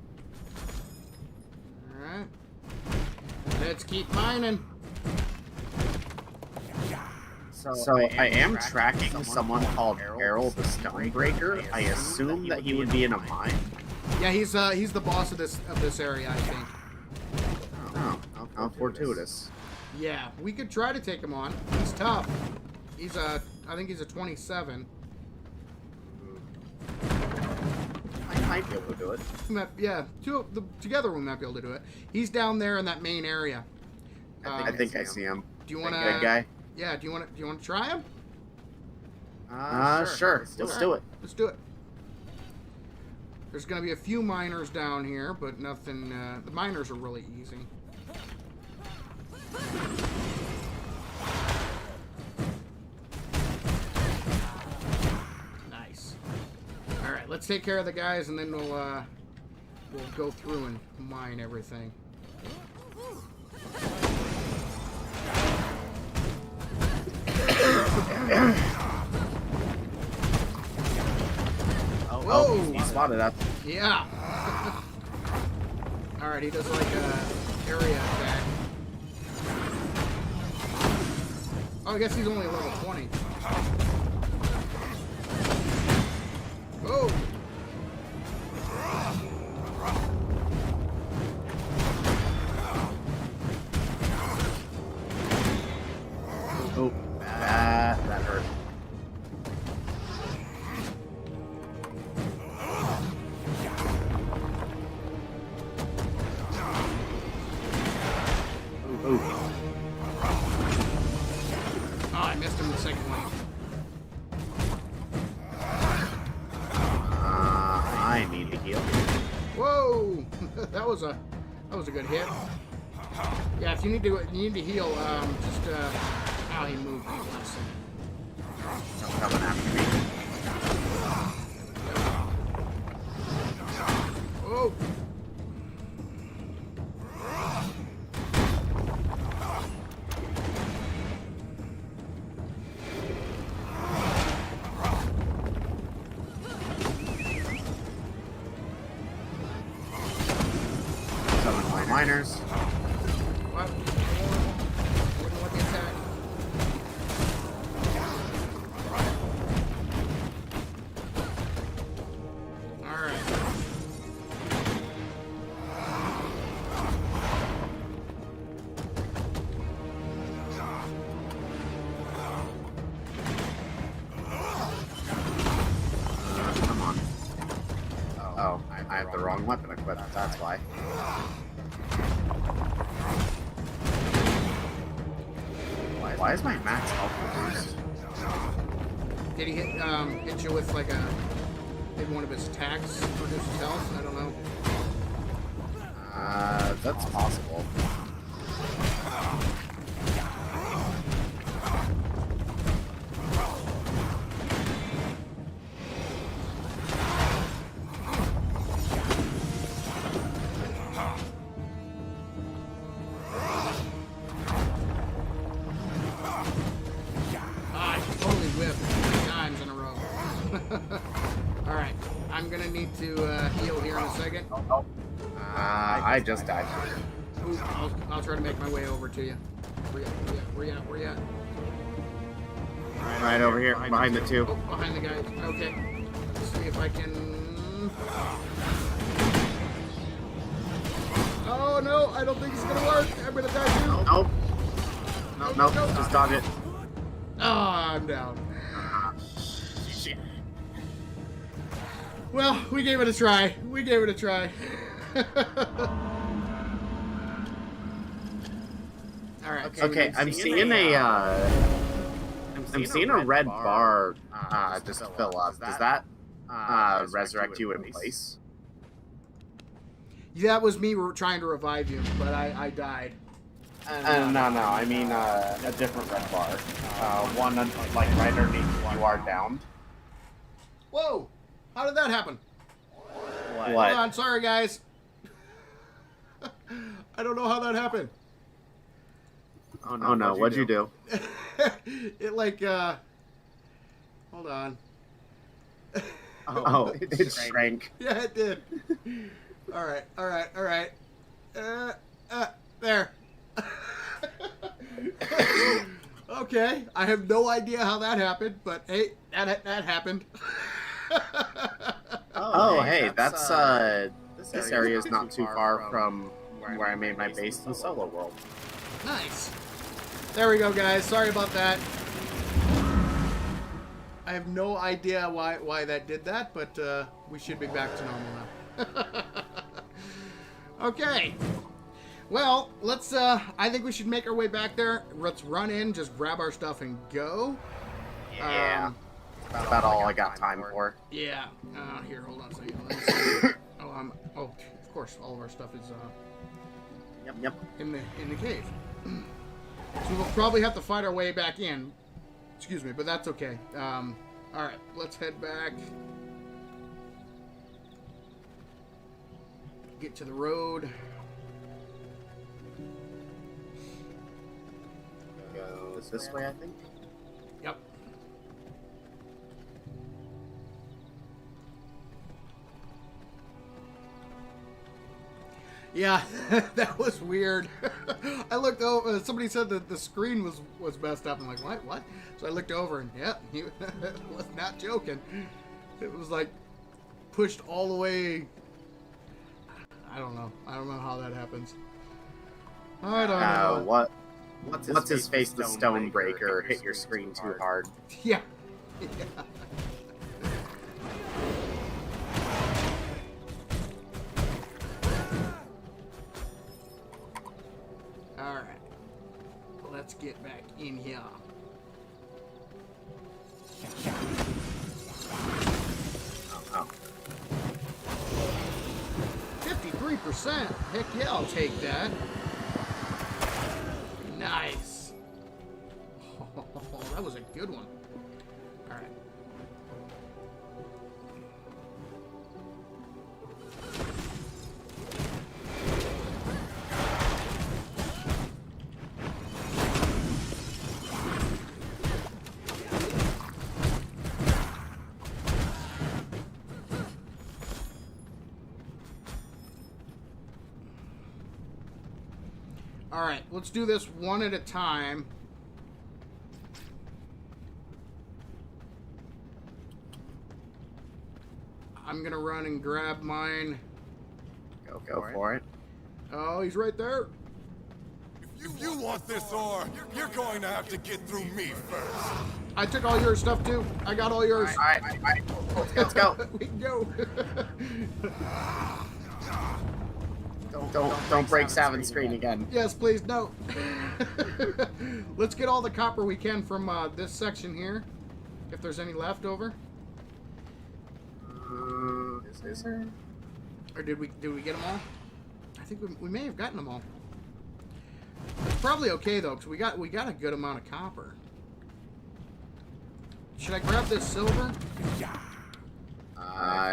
A: Alright. Let's keep mining.
B: So I am tracking someone called Harold the Stonebreaker. I assume that he would be in a mine.
A: Yeah, he's the boss of this area, I think.
B: Oh, how fortuitous.
A: Yeah, we could try to take him on. He's tough. He's a, I think he's a 27.
B: I might be able to do it.
A: Yeah, together we might be able to do it. He's down there in that main area.
B: I think I see him.
A: Do you want to?
B: Good guy.
A: Yeah. Do you want to try him?
B: Sure. Let's do it.
A: Let's do it. There's gonna be a few miners down here, but nothing. The miners are really easy. Nice. All right, let's take care of the guys, and then we'll go through and mine everything.
B: Oh, he spotted us.
A: Yeah. All right, he does like a area attack. Oh, I guess he's only level 20. Oh.
B: Oh, that hurt. Ooh.
A: Oh, I missed him the second one.
B: I need to heal.
A: Whoa! that was a good hit. Yeah, if you need to heal, just oh, he moved.
B: Coming after me.
A: Oh.
B: Miners.
A: What? Wouldn't let me attack. Alright.
B: Come on. Oh, I have the wrong weapon equipped, that's why. Why is my max health reduced?
A: Did he hit you with like maybe one of his attacks to reduce his health? I don't know.
B: That's possible.
A: Alright, I'm gonna need to heal here in a second.
B: I just died.
A: Ooh, I'll try to make my way over to you. Where you at?
B: Right over here, behind the two.
A: Oh, behind the guys. Okay. Let's see if I can... Oh no, I don't think it's gonna work. I'm gonna die too.
B: Nope, just dodge it.
A: Oh, I'm down.
B: Shit.
A: Well, we gave it a try. Alright.
B: Okay, I'm seeing a red bar just fill up. Does that resurrect you in place?
A: That was me trying to revive you, but I died.
B: No, I mean a different red bar. One like right underneath you are downed.
A: Whoa! How did that happen?
B: What?
A: Hold on, sorry guys. I don't know how that happened.
B: Oh no, what'd you do?
A: It like, hold on.
B: Oh, it shrank.
A: Yeah, it did. Alright. There. Okay, I have no idea how that happened, but hey, that happened.
B: Hey, that's this area is not too far from where I made my base in the solo world.
A: Nice. There we go, guys. Sorry about that. I have no idea why that did that, but we should be back to normal now. Okay. Well, let's, I think we should make our way back there. Let's run in, just grab our stuff and go.
B: Yeah. That's about all I got time for.
A: Yeah. Here, hold on a second. Let me see. Oh, of course, all of our stuff is,
B: Yep.
A: in the cave. So we'll probably have to fight our way back in. Excuse me, but that's okay. Alright, let's head back. Get to the road.
B: Go this way, I think.
A: Yep. Yeah, that was weird. I looked over. Somebody said that the screen was messed up. I'm like, what? So I looked over, and yeah, he was not joking. It was like pushed all the way. I don't know how that happens. I don't know.
B: What's his face? The Stonebreaker hit your screen too hard.
A: Yeah. Alright. Let's get back in here.
B: Oh.
A: 53%? Heck yeah, I'll take that. Nice. Oh, that was a good one. Alright. Alright, let's do this one at a time. I'm gonna run and grab mine.
B: Go for it.
A: Oh, he's right there.
C: If you want this ore, you're going to have to get through me first.
A: I took all your stuff too. I got all yours.
B: All right. Let's go.
A: We can go.
B: Don't break Savin's screen again.
A: Yes, please, no. Let's get all the copper we can from this section here, if there's any left over.
B: Is there?
A: Or did we get them all? I think we may have gotten them all. It's probably okay though, because we got a good amount of copper. Should I grab this silver?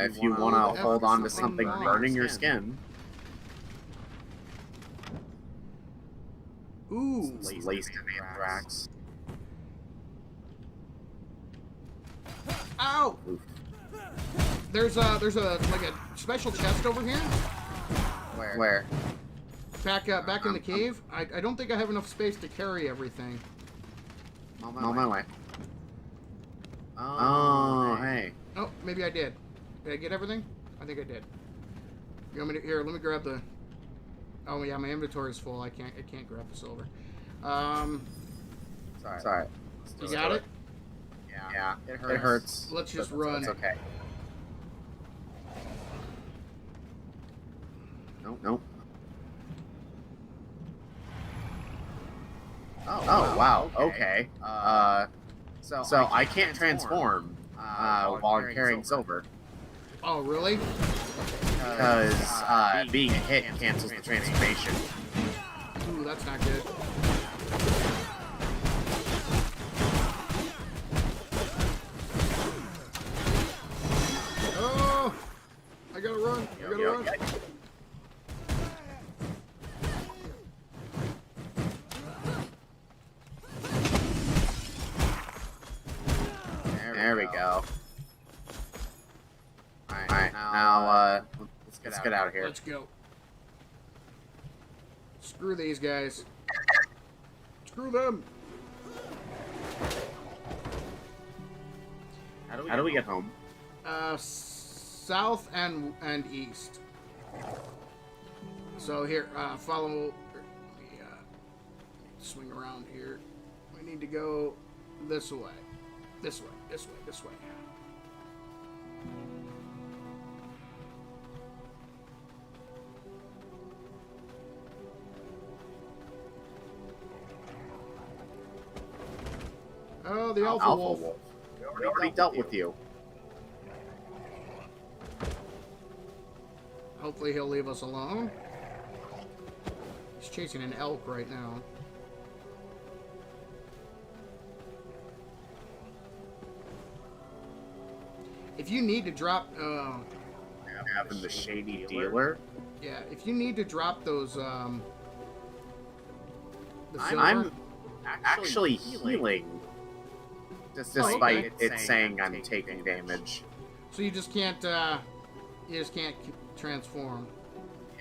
B: If you want to hold on to something burning your skin.
A: Ooh.
B: Laced in anthrax.
A: Ow!
B: Oof.
A: There's a like a special chest over here.
B: Where?
A: Back in the cave. I don't think I have enough space to carry everything.
B: On my way. Oh, hey.
A: Oh, maybe I did. Did I get everything? I think I did. You want me to, here, let me grab the... Oh yeah, my inventory is full. I can't grab the silver.
B: Sorry.
A: You got it?
B: Yeah. It hurts.
A: Let's just run.
B: It's okay. Nope. Oh wow. Okay. So I can't transform while I'm carrying silver.
A: Oh really?
B: Because being a hit cancels the transformation.
A: Ooh, that's not good. Oh! I gotta run. I gotta run.
B: There we go. Alright, now, let's get out of here.
A: Let's go. Screw these guys. Screw them.
B: How do we get home?
A: South and east. So here, follow. Swing around here. We need to go this way. This way, this way, this way. Oh, the Alpha Wolf.
B: We already dealt with you.
A: Hopefully he'll leave us alone. He's chasing an elk right now. If you need to drop,
B: Having the shady dealer.
A: yeah, if you need to drop those, the silver,
B: I'm actually healing, despite it saying I'm taking damage.
A: so you just can't transform.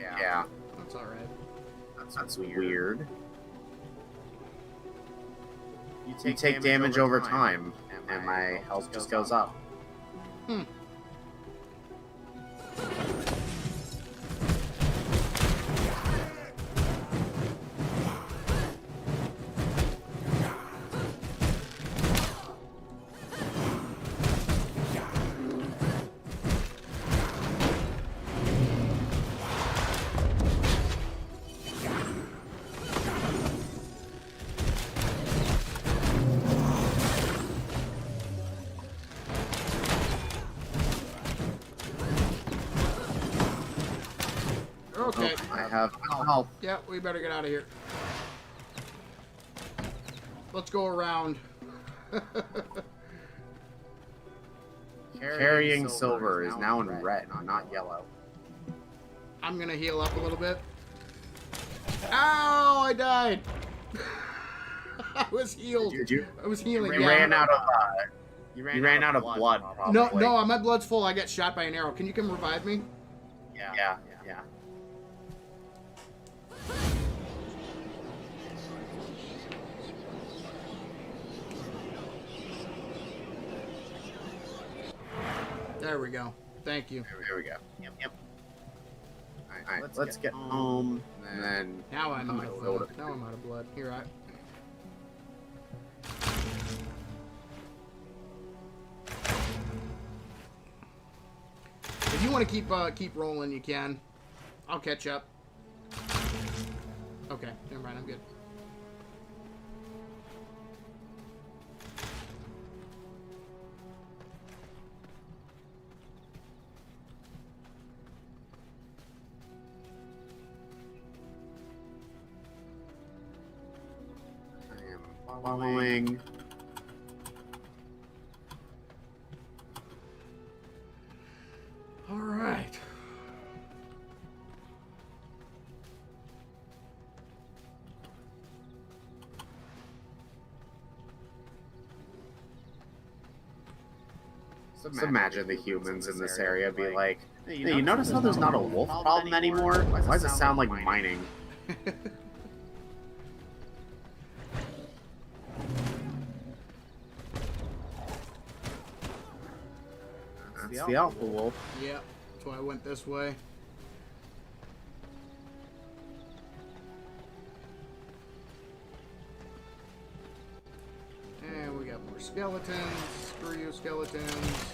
B: Yeah,
A: That's all right.
B: that's weird. You take damage over time, and my health just goes up.
A: Hmm. Okay.
B: I have health.
A: Yeah, we better get out of here. Let's go around.
B: Carrying silver is now in red, not yellow.
A: I'm gonna heal up a little bit. Ow! I died. I was healed.
B: Did you?
A: I was healing.
B: You
A: yeah.
B: ran out of. You ran out of blood.
A: No,
B: Probably.
A: no, my blood's full. I got shot by an arrow. Can you come revive me?
B: Yeah.
A: There we go. Thank you.
B: There we go. Yep. All right, let's get home, and then
A: Now I'm out of
B: load
A: blood. Now I'm out of blood. Here, if you want to keep rolling, you can. I'll catch up. Okay, never mind. I'm good.
B: I am following.
A: All right.
B: Just imagine the humans in this area be like, hey, you notice how there's not a wolf problem anymore? Why does it sound like mining? That's the Alpha Wolf.
A: Yeah, that's why I went this way. And we got more skeletons. Screw you, skeletons.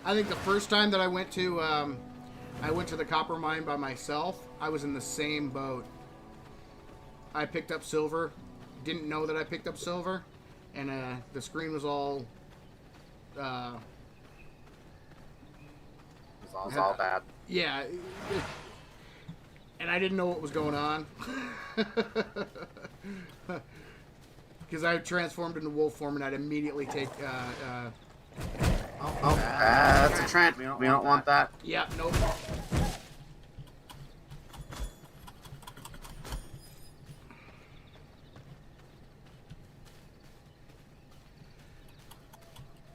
A: I think the first time that I went to the copper mine by myself, I was in the same boat. I picked up silver, didn't know that I picked up silver, and the screen was all
B: It's all bad.
A: yeah, and I didn't know what was going on because I transformed into wolf form, and I'd immediately take
B: That's a Trent. We don't want that.
A: yeah, nope.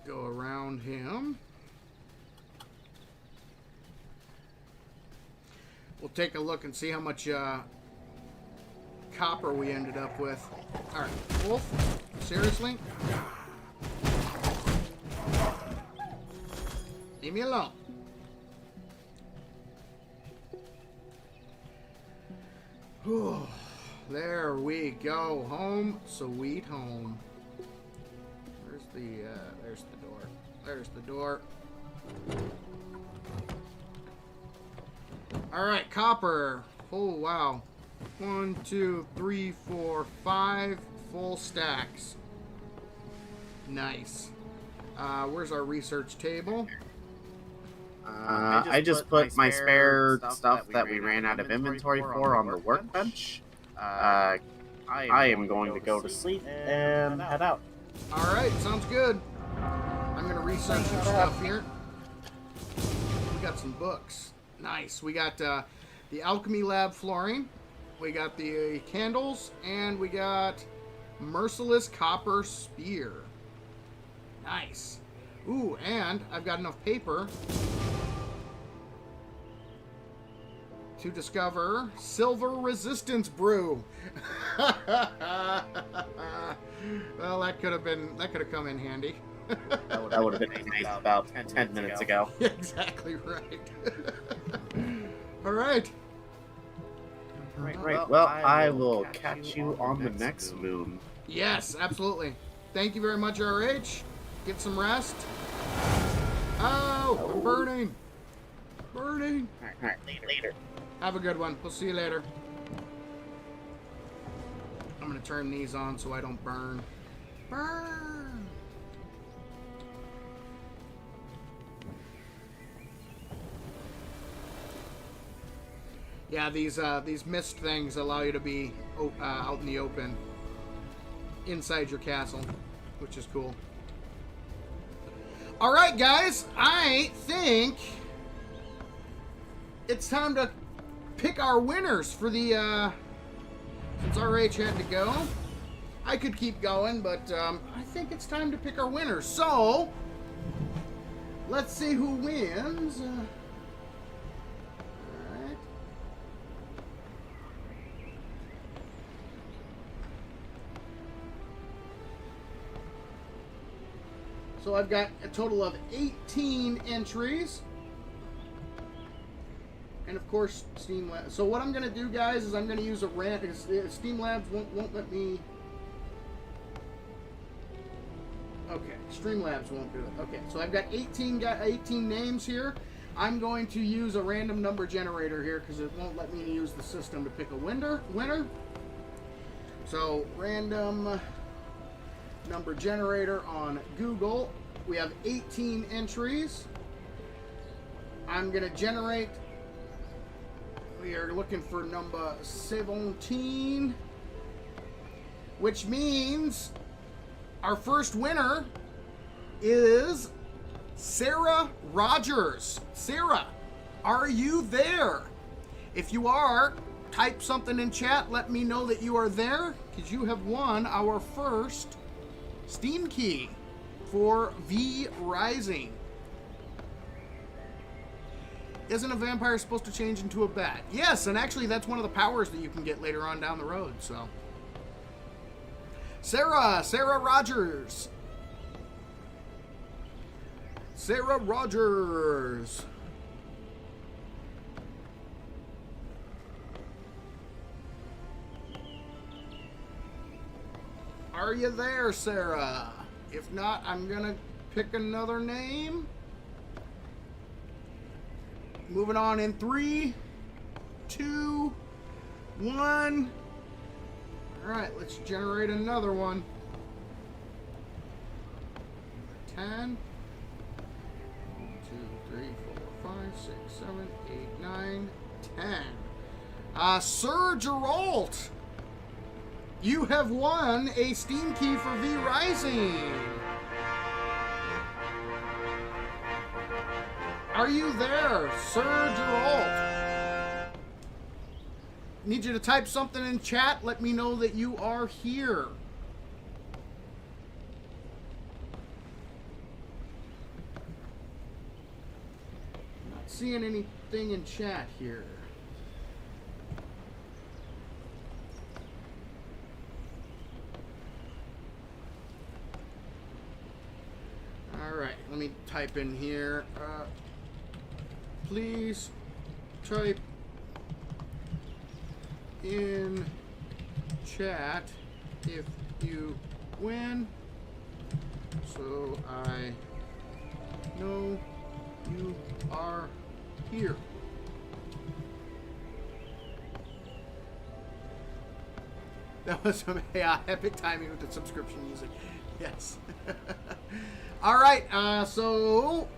A: Go around him. we'll take a look and see how much copper we ended up with. All right, Wolf, seriously? Leave me alone. Whew. There we go. Home, sweet home. There's the door. There's the door. Alright, copper. Oh, wow. 1, 2, 3, 4, 5 full stacks. Nice. Where's our research table?
B: I just put my spare stuff that we ran out of inventory for on the workbench. I am going to go to sleep and head out.
A: Alright, sounds good. I'm going to research some stuff here. We got some books. Nice. We got the Alchemy Lab flooring. We got the candles. And we got Merciless Copper Spear. Nice. Ooh, and I've got enough paper to discover Silver Resistance Brew. Well, that could have come in handy.
B: That would have been nice about 10 minutes ago.
A: Exactly right. All right.
B: Right. Well, I will catch you on the next moon.
A: Yes, absolutely. Thank you very much, RH. Get some rest. Oh, I'm burning. Burning.
B: All right, later.
A: Have a good one. We'll see you later. I'm going to turn these on so I don't burn. Burn! Yeah, these mist things allow you to be out in the open, inside your castle, which is cool. All right, guys, I think it's time to pick our winners for the. Since RH had to go, I could keep going, but I think it's time to pick our winners. So let's see who wins. So I've got a total of 18 entries. And of course, Steam Labs. So what I'm going to do, guys, is I'm going to use a rant. Steam Labs won't let me. Okay, Streamlabs won't do it. Okay, so I've got 18 names here. I'm going to use a random number generator here because it won't let me use the system to pick a winner. So random number generator on Google. We have 18 entries. I'm going to generate. We are looking for number 17, which means our first winner is Sarah Rogers. Sarah, are you there? If you are, type something in chat. Let me know that you are there, because you have won our first Steam key for V Rising. Isn't a vampire supposed to change into a bat? Yes, and actually that's one of the powers that you can get later on down the road, so. Sarah Rogers. Sarah Rogers. Are you there, Sarah? If not, I'm gonna pick another name. Moving on in 3, 2, 1. All right, let's generate another one. 10. 1, 2, 3, 4, 5, 6, 7, 8, 9, 10. Sir Geralt, you have won a Steam key for V Rising. Are you there, Sir Geralt? Need you to type something in chat. Let me know that you are here. Not seeing anything in chat here. type in here. Please type in chat if you win, so I know you are here. That was some epic timing with the subscription music. Yes. All right. So.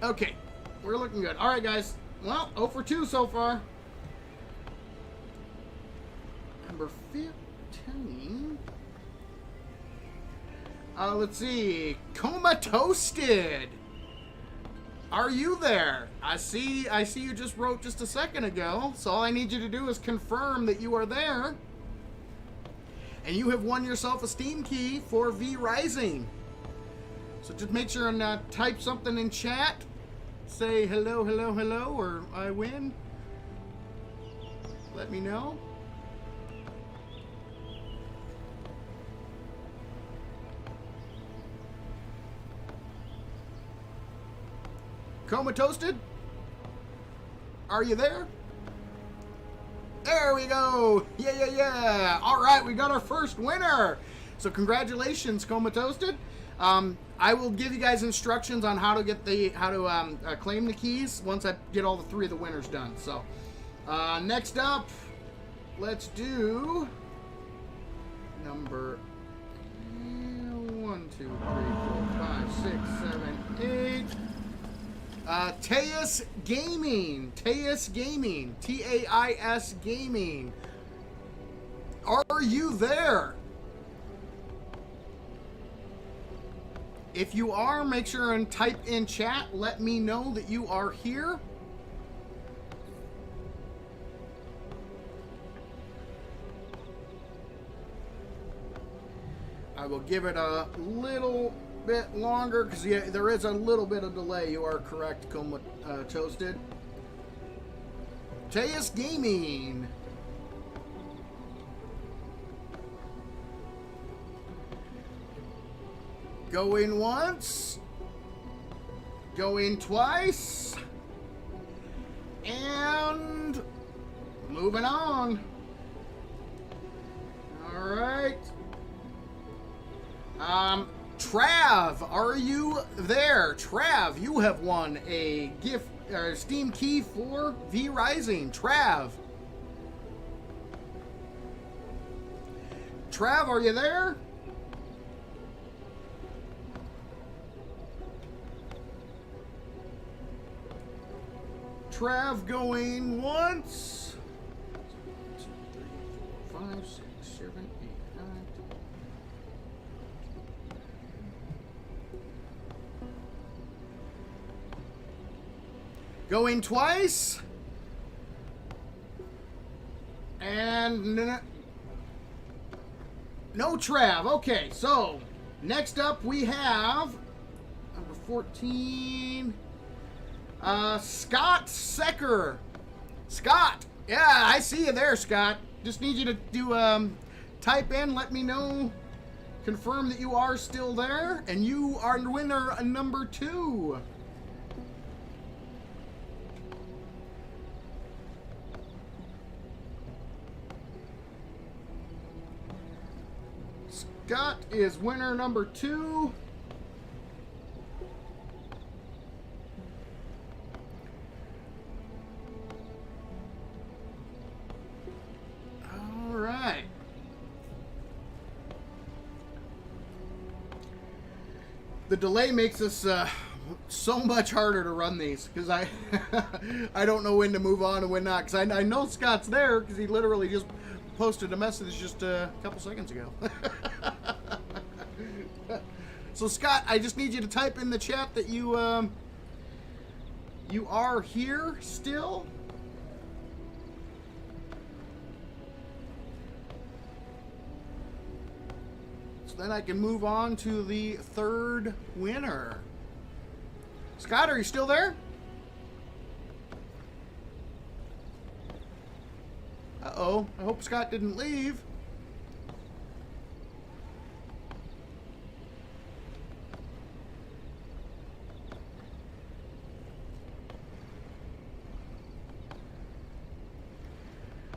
A: Okay. We're looking good. All right, guys. Well, 0 for 2 so far. Number 15. Let's see. Coma Toasted. Are you there? I see you just wrote just a second ago. So all I need you to do is confirm that you are there. And you have won yourself a Steam key for V Rising. So just make sure and type something in chat. Say hello, hello, hello, or I win. Let me know. Coma Toasted? Are you there? There we go. Yeah. All right, we got our first winner. So congratulations, Coma Toasted. I will give you guys instructions on how to claim the keys once I get all the 3 of the winners done. So next up, let's do number 1, 2, 3, 4, 5, 6, 7, 8. Teus Gaming. Teus Gaming. T-A-I-S Gaming. Are you there? If you are, make sure and type in chat. Let me know that you are here. I will give it a little bit longer because there is a little bit of delay. You are correct, Coma Toasted. Teus Gaming. Going once. Going twice. And moving on. All right. Trav, are you there? Trav, you have won a gift, Steam key for V Rising. Trav. Trav, are you there? Trav going once. 1, 2, 3, 4, 5, 6, 7, 8, 9, 10. Going twice. And no Trav. Okay, so next up we have number 14. Scott Secker. Scott. Yeah, I see you there, Scott. Just need you to do type in, let me know, confirm that you are still there, and you are winner number 2. Scott is winner number 2. All right. The delay makes this so much harder to run these because I I don't know when to move on and when not, because I know Scott's there because he literally just posted a message just a couple seconds ago. So Scott, I just need you to type in the chat that you are here still. So then I can move on to the 3rd winner. Scott, are you still there? Uh-oh, I hope Scott didn't leave.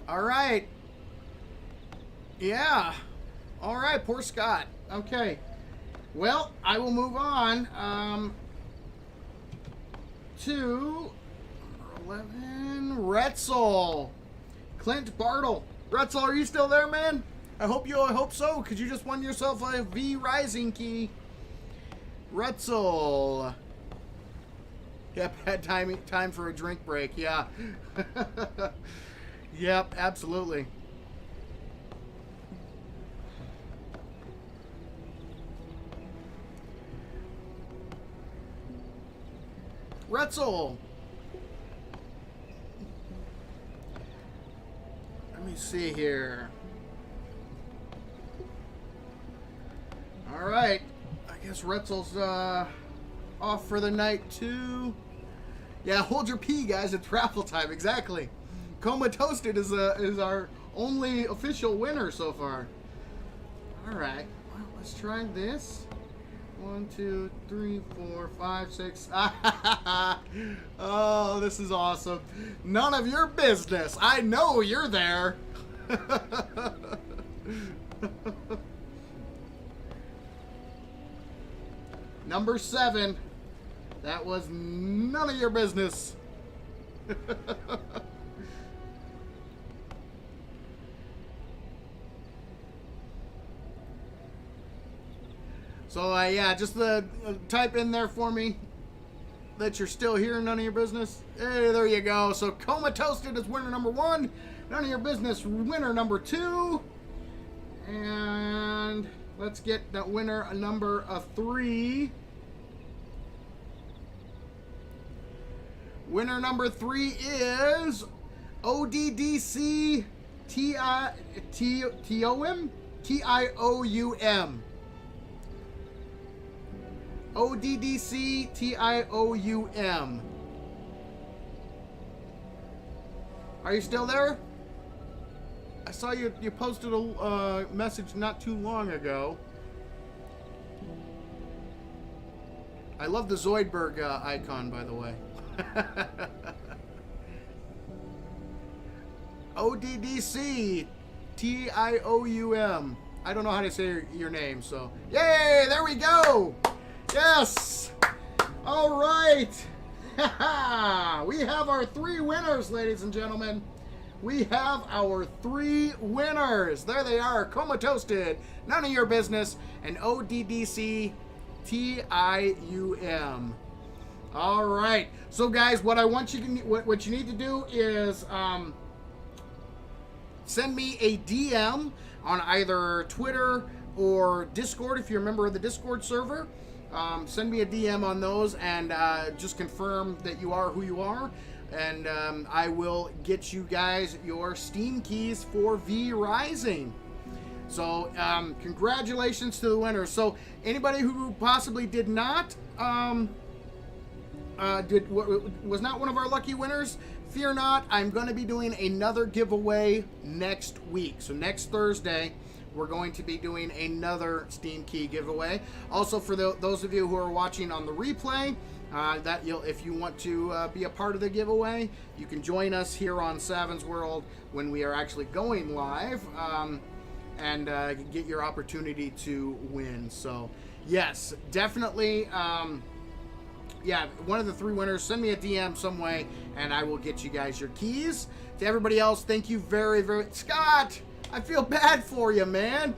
A: All right. Yeah. All right, poor Scott. Okay. Well, I will move on to 11, Retzel. Clint Bartle. Retzel, are you still there, man? I hope so, because you just won yourself a V Rising key. Retzel. Yep, had time for a drink break, yeah. Yep, absolutely. Retzel. Let me see here. All right. I guess Retzel's off for the night too. Yeah, hold your pee, guys. It's raffle time. Exactly. Coma Toasted is our only official winner so far. All right. Well, let's try this. 1, 2, 3, 4, 5, 6. Oh, this is awesome. None of your business. I know you're there. Number 7. That was none of your business. So, yeah, just type in there for me that you're still here, none of your business. Hey, there you go. So, Coma Toasted is winner number 1. None of your business, winner number 2. And let's get that winner number 3. Winner number 3 is ODDC TIOUM. ODDC TIOUM. Are you still there? I saw you posted a message not too long ago. I love the Zoidberg icon, by the way. ODDC TIOUM. I don't know how to say your name, so yay! There we go. Yes. All right. We have our 3 winners, ladies and gentlemen. We have our 3 winners. There they are. Coma Toasted, None of Your Business, and ODDC TIUM. All right. So, guys, what I want you to what you need to do is send me a DM on either Twitter or Discord if you're a member of the Discord server. Send me a DM on those and just confirm that you are who you are. And I will get you guys your Steam keys for V Rising. So, congratulations to the winners. So, anybody who possibly did not, was not one of our lucky winners, fear not. I'm going to be doing another giveaway next week. So, next Thursday, we're going to be doing another Steam key giveaway. Also, for those of you who are watching on the replay, if you want to be a part of the giveaway, you can join us here on Savin's World when we are actually going live, and get your opportunity to win. So, yes, definitely. Yeah, one of the 3 winners, send me a DM some way, and I will get you guys your keys. To everybody else, thank you very, very... Scott, I feel bad for you, man.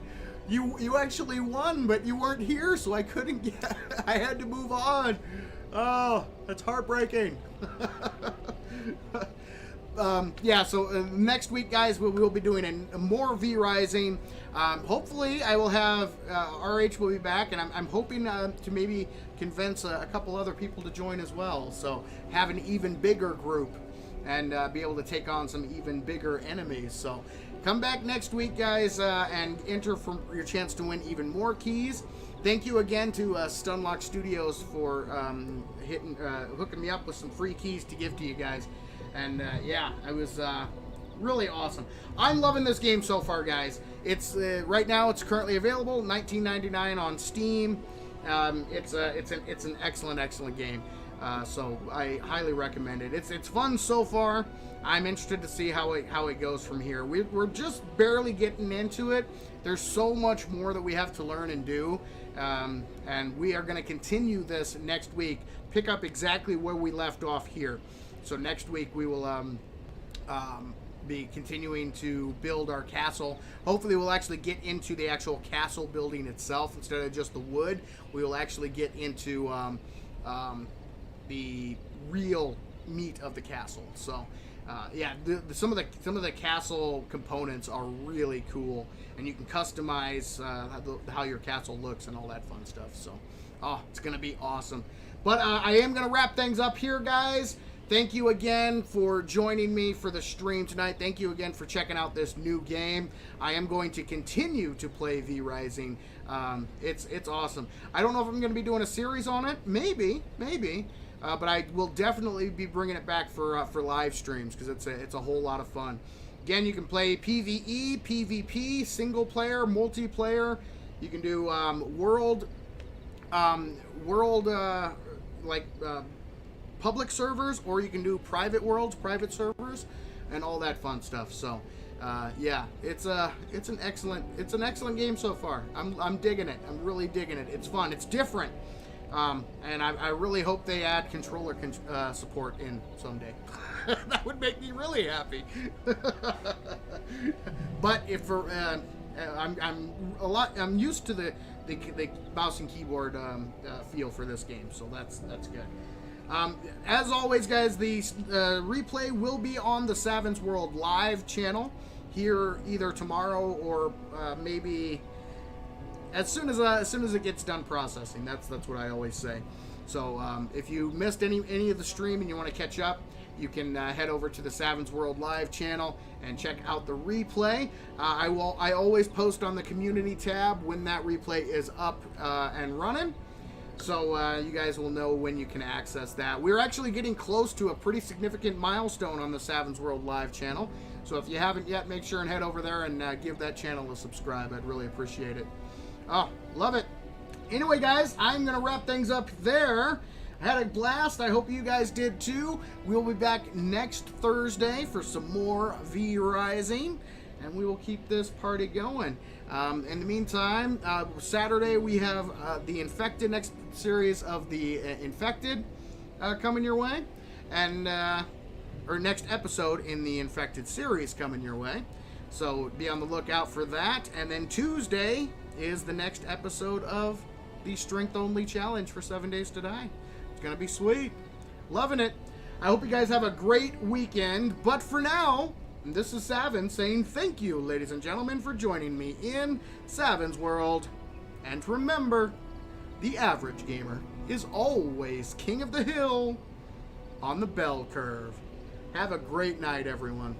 A: You actually won, but you weren't here, so I couldn't get... I had to move on. Oh, that's heartbreaking. Yeah, so next week, guys, we'll be doing more V Rising. Hopefully, I will have RH will be back, and I'm hoping to maybe convince a couple other people to join as well. So have an even bigger group and be able to take on some even bigger enemies. So come back next week, guys, and enter for your chance to win even more keys. Thank you again to Stunlock Studios for hooking me up with some free keys to give to you guys. And yeah, it was really awesome. I'm loving this game so far, guys. It's right now it's currently available, $19.99 on Steam. It's an excellent game. So I highly recommend it. It's fun so far. I'm interested to see how it goes from here. We're just barely getting into it. There's so much more that we have to learn and do, and we are going to continue this next week. Pick up exactly where we left off here. So next week we will be continuing to build our castle. Hopefully we'll actually get into the actual castle building itself instead of just the wood. We will actually get into the real meat of the castle. So yeah, some of the castle components are really cool, and you can customize how your castle looks and all that fun stuff. So it's gonna be awesome. But I am gonna wrap things up here, guys. Thank you again for joining me for the stream tonight. Thank you again for checking out this new game. I am going to continue to play V Rising. It's awesome. I don't know if I'm going to be doing a series on it. Maybe. But I will definitely be bringing it back for live streams because it's a whole lot of fun. Again, you can play PvE, PvP, single player, multiplayer. You can do world public servers, or you can do private worlds, private servers, and all that fun stuff. So yeah, it's an excellent game so far. I'm digging it. I'm really digging it. It's fun. It's different. And I really hope they add controller support in someday. That would make me really happy. But if I'm used to the mouse and keyboard feel for this game, so that's good. As always, guys, the replay will be on the Savin's World Live channel here either tomorrow or maybe as soon as it gets done processing. That's what I always say. So if you missed any of the stream and you want to catch up, you can head over to the Savin's World Live channel and check out the replay. I always post on the community tab when that replay is up and running. So you guys will know when you can access that. We're actually getting close to a pretty significant milestone on the Savin's World Live channel. So if you haven't yet, make sure and head over there and give that channel a subscribe. I'd really appreciate it. Oh, love it. Anyway, guys, I'm going to wrap things up there. I had a blast. I hope you guys did too. We'll be back next Thursday for some more V Rising, and we will keep this party going. In the meantime, Saturday we have the Infected, next series of the Infected coming your way, and or next episode in the Infected series coming your way. So be on the lookout for that. And then Tuesday is the next episode of the Strength Only Challenge for 7 Days to Die. It's gonna be sweet. Loving it. I hope you guys have a great weekend. But for now, this is Saven saying thank you, ladies and gentlemen, for joining me in Savin's World. And remember, the average gamer is always king of the hill on the bell curve. Have a great night, everyone.